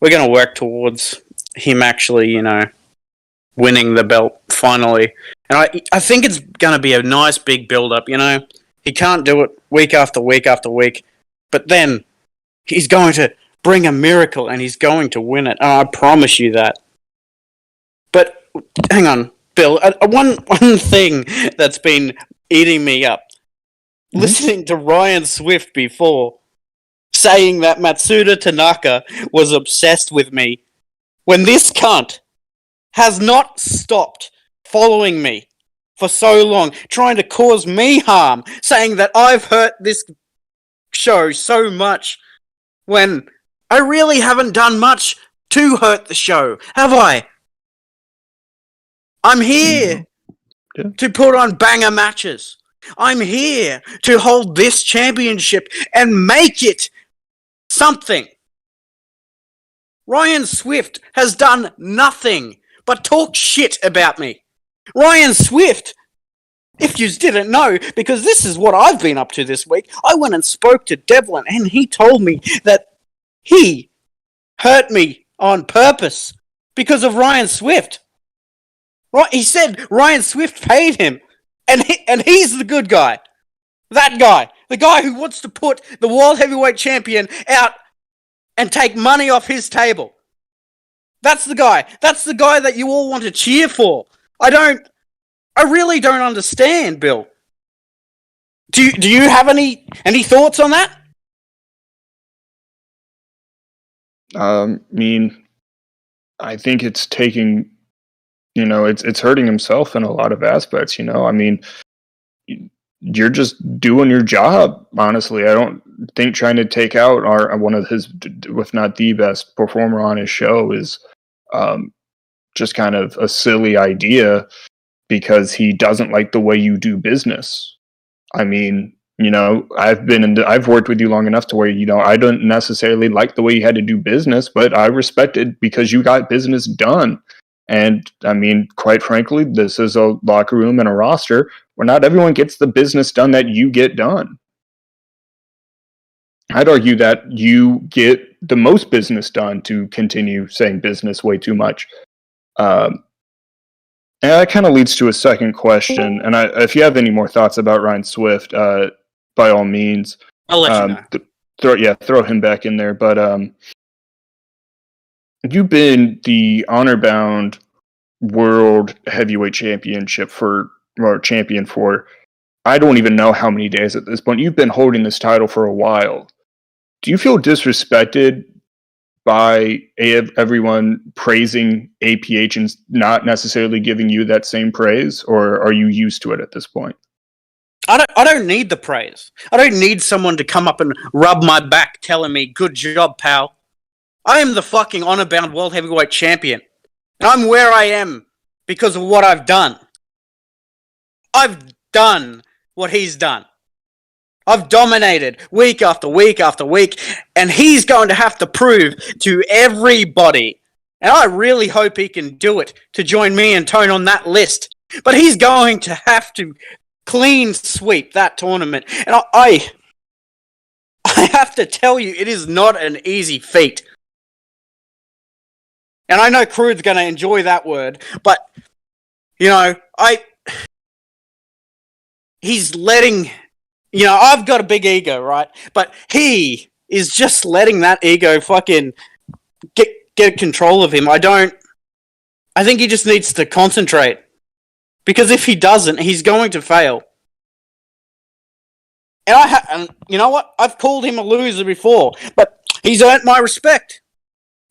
[SPEAKER 20] we're going to work towards him actually, winning the belt finally. And I think it's going to be a nice big build-up, He can't do it week after week after week, but then he's going to bring a miracle and he's going to win it, and I promise you that. But hang on, Bill, one thing that's been eating me up, listening to Ryan Swift before, saying that Matsuda Tanaka was obsessed with me, when this cunt has not stopped following me for so long, trying to cause me harm, saying that I've hurt this show so much, when I really haven't done much to hurt the show, have I? I'm here to put on banger matches. I'm here to hold this championship and make it something. Ryan Swift has done nothing but talk shit about me. Ryan Swift, if you didn't know, because this is what I've been up to this week, I went and spoke to Devlin and he told me that he hurt me on purpose because of Ryan Swift. Right? He said Ryan Swift paid him, and he's the good guy. That guy. The guy who wants to put the World Heavyweight Champion out and take money off his table. That's the guy. That's the guy that you all want to cheer for. I really don't understand, Bill. Do you have any thoughts on that?
[SPEAKER 1] I mean, I think it's taking, it's hurting himself in a lot of aspects. I mean, you're just doing your job. Honestly, I don't think trying to take out one of his, if not the best performer on his show, is just kind of a silly idea because he doesn't like the way you do business. I mean, I've worked with you long enough to where, I don't necessarily like the way you had to do business, but I respect it because you got business done. And I mean, quite frankly, this is a locker room and a roster where not everyone gets the business done that you get done. I'd argue that you get the most business done to continue saying business way too much. And that kind of leads to a second question. And if you have any more thoughts about Ryan Swift, by all means,
[SPEAKER 20] I'll let you
[SPEAKER 1] know. Throw him back in there. But you've been the honor-bound World Heavyweight champion for, I don't even know how many days at this point. You've been holding this title for a while. Do you feel disrespected by everyone praising APH and not necessarily giving you that same praise, or are you used to it at this point?
[SPEAKER 20] I don't need the praise. I don't need someone to come up and rub my back telling me, good job, pal. I am the fucking honor-bound World Heavyweight Champion. And I'm where I am because of what I've done. I've done what he's done. I've dominated week after week after week, and he's going to have to prove to everybody, and I really hope he can do it, to join me and Tone on that list. But he's going to have to clean sweep that tournament. And I have to tell you, it is not an easy feat. And I know Crude's going to enjoy that word, but, he's letting... I've got a big ego, right? But he is just letting that ego fucking get control of him. I think he just needs to concentrate. Because if he doesn't, he's going to fail. And you know what? I've called him a loser before, but he's earned my respect.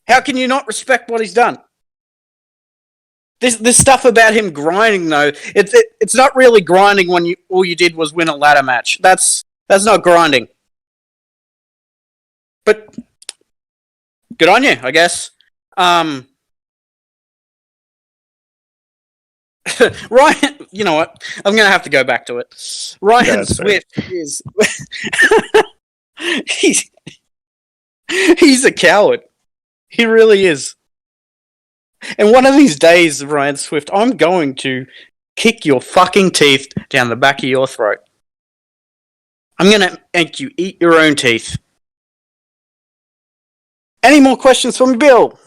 [SPEAKER 20] How can you not respect what he's done? This stuff about him grinding, though, it's not really grinding when all you did was win a ladder match. That's not grinding. But good on you, I guess. Ryan, you know what? I'm gonna have to go back to it. Ryan
[SPEAKER 1] That's fair.
[SPEAKER 20] Swift is he's a coward. He really is. And one of these days, Ryan Swift, I'm going to kick your fucking teeth down the back of your throat. I'm gonna make you eat your own teeth. Any more questions from Bill?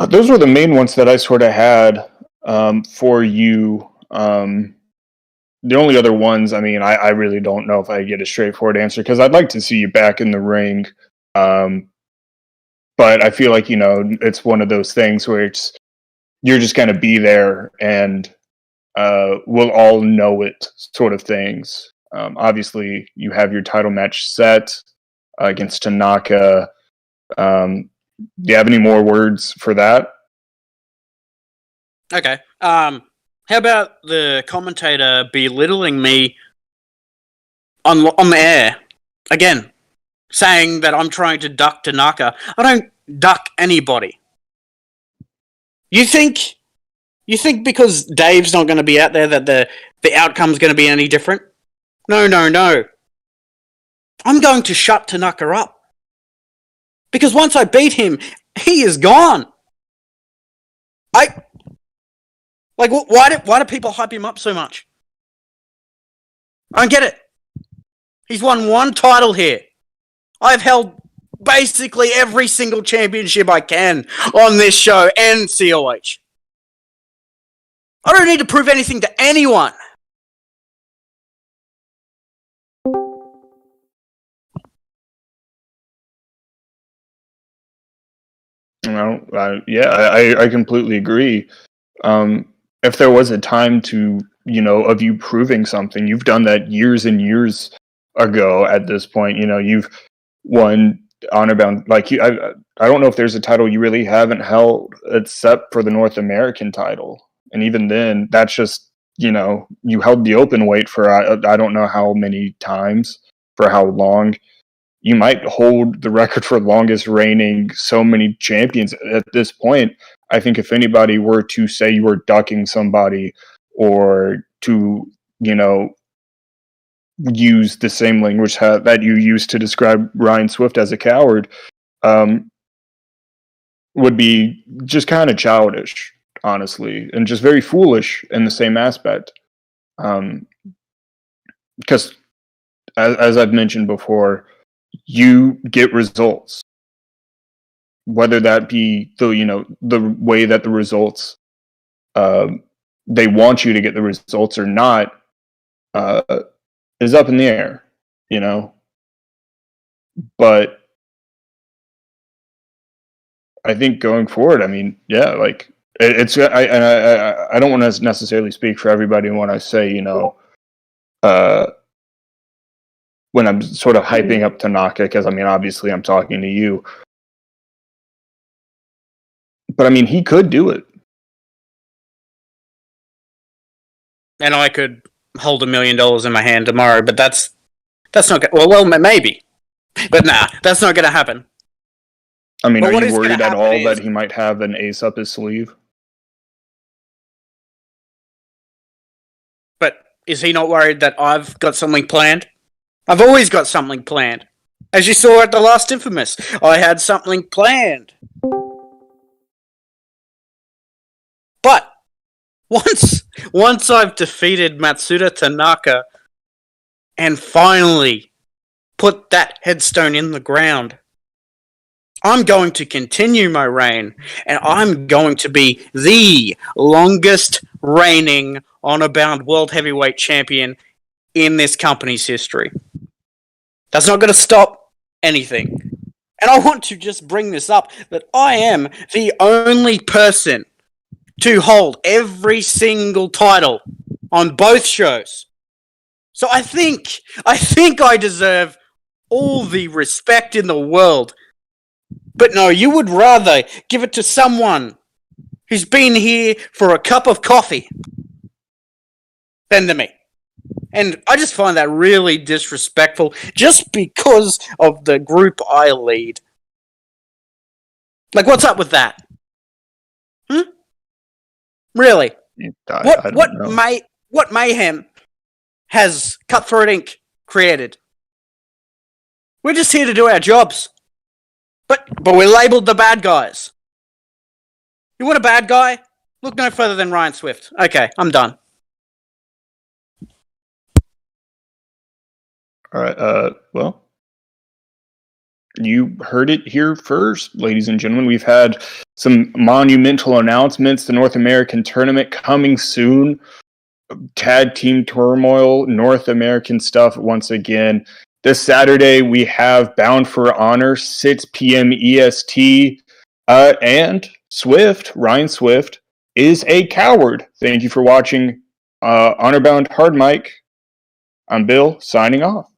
[SPEAKER 1] Those were the main ones that I sort of had for you. The only other ones, I mean, I really don't know if I get a straightforward answer because I'd like to see you back in the ring. But I feel like, it's one of those things where you're just going to be there and we'll all know it sort of things. Obviously, you have your title match set against Tanaka. Do you have any more words for that?
[SPEAKER 20] Okay. How about the commentator belittling me on the air again, saying that I'm trying to duck Tanaka? I don't duck anybody. You think because Dave's not going to be out there that the outcome's going to be any different? No. I'm going to shut Tanaka up. Because once I beat him, he is gone. Why do people hype him up so much? I don't get it. He's won one title here. I've held basically every single championship I can on this show and COH. I don't need to prove anything to anyone.
[SPEAKER 1] I completely agree. If there was a time to, of you proving something, you've done that years and years ago at this point. You've won Honor Bound. I don't know if there's a title you really haven't held except for the North American title. And even then, that's just, you held the open weight for I don't know how many times, for how long. You might hold the record for longest reigning so many champions at this point. I think if anybody were to say you were ducking somebody or to, use the same language that you used to describe Ryan Swift as a coward, would be just kind of childish, honestly, and just very foolish in the same aspect. Because, as I've mentioned before, you get results, whether that be the way that the results they want you to get the results or not is up in the air, but I think going forward, I mean, yeah, it's I don't want to necessarily speak for everybody when I say, when I'm sort of hyping up Tanaka, because I mean, obviously I'm talking to you. But I mean, he could do it.
[SPEAKER 20] And I could hold $1 million in my hand tomorrow, but that's not well, maybe. But nah, that's not going to happen.
[SPEAKER 1] I mean, are you worried at all that he might have an ace up his sleeve?
[SPEAKER 20] But is he not worried that I've got something planned? I've always got something planned. As you saw at the last Infamous, I had something planned. But once I've defeated Matsuda Tanaka and finally put that headstone in the ground, I'm going to continue my reign, and I'm going to be the longest reigning Honor Bound World Heavyweight Champion in this company's history. That's not going to stop anything. And I want to just bring this up, that I am the only person to hold every single title on both shows. So I think I deserve all the respect in the world. But no, you would rather give it to someone who's been here for a cup of coffee than to me. And I just find that really disrespectful just because of the group I lead. What's up with that? Really? What mayhem has Cutthroat Inc. created? We're just here to do our jobs. But we're labeled the bad guys. You want a bad guy? Look no further than Ryan Swift. Okay, I'm done.
[SPEAKER 1] All right. Well, you heard it here first, ladies and gentlemen. We've had some monumental announcements. The North American tournament coming soon. Tag team turmoil, North American stuff once again. This Saturday, we have Bound for Honor, 6 p.m. EST. And Ryan Swift, is a coward. Thank you for watching Honor Bound Hardmic. I'm Bill, signing off.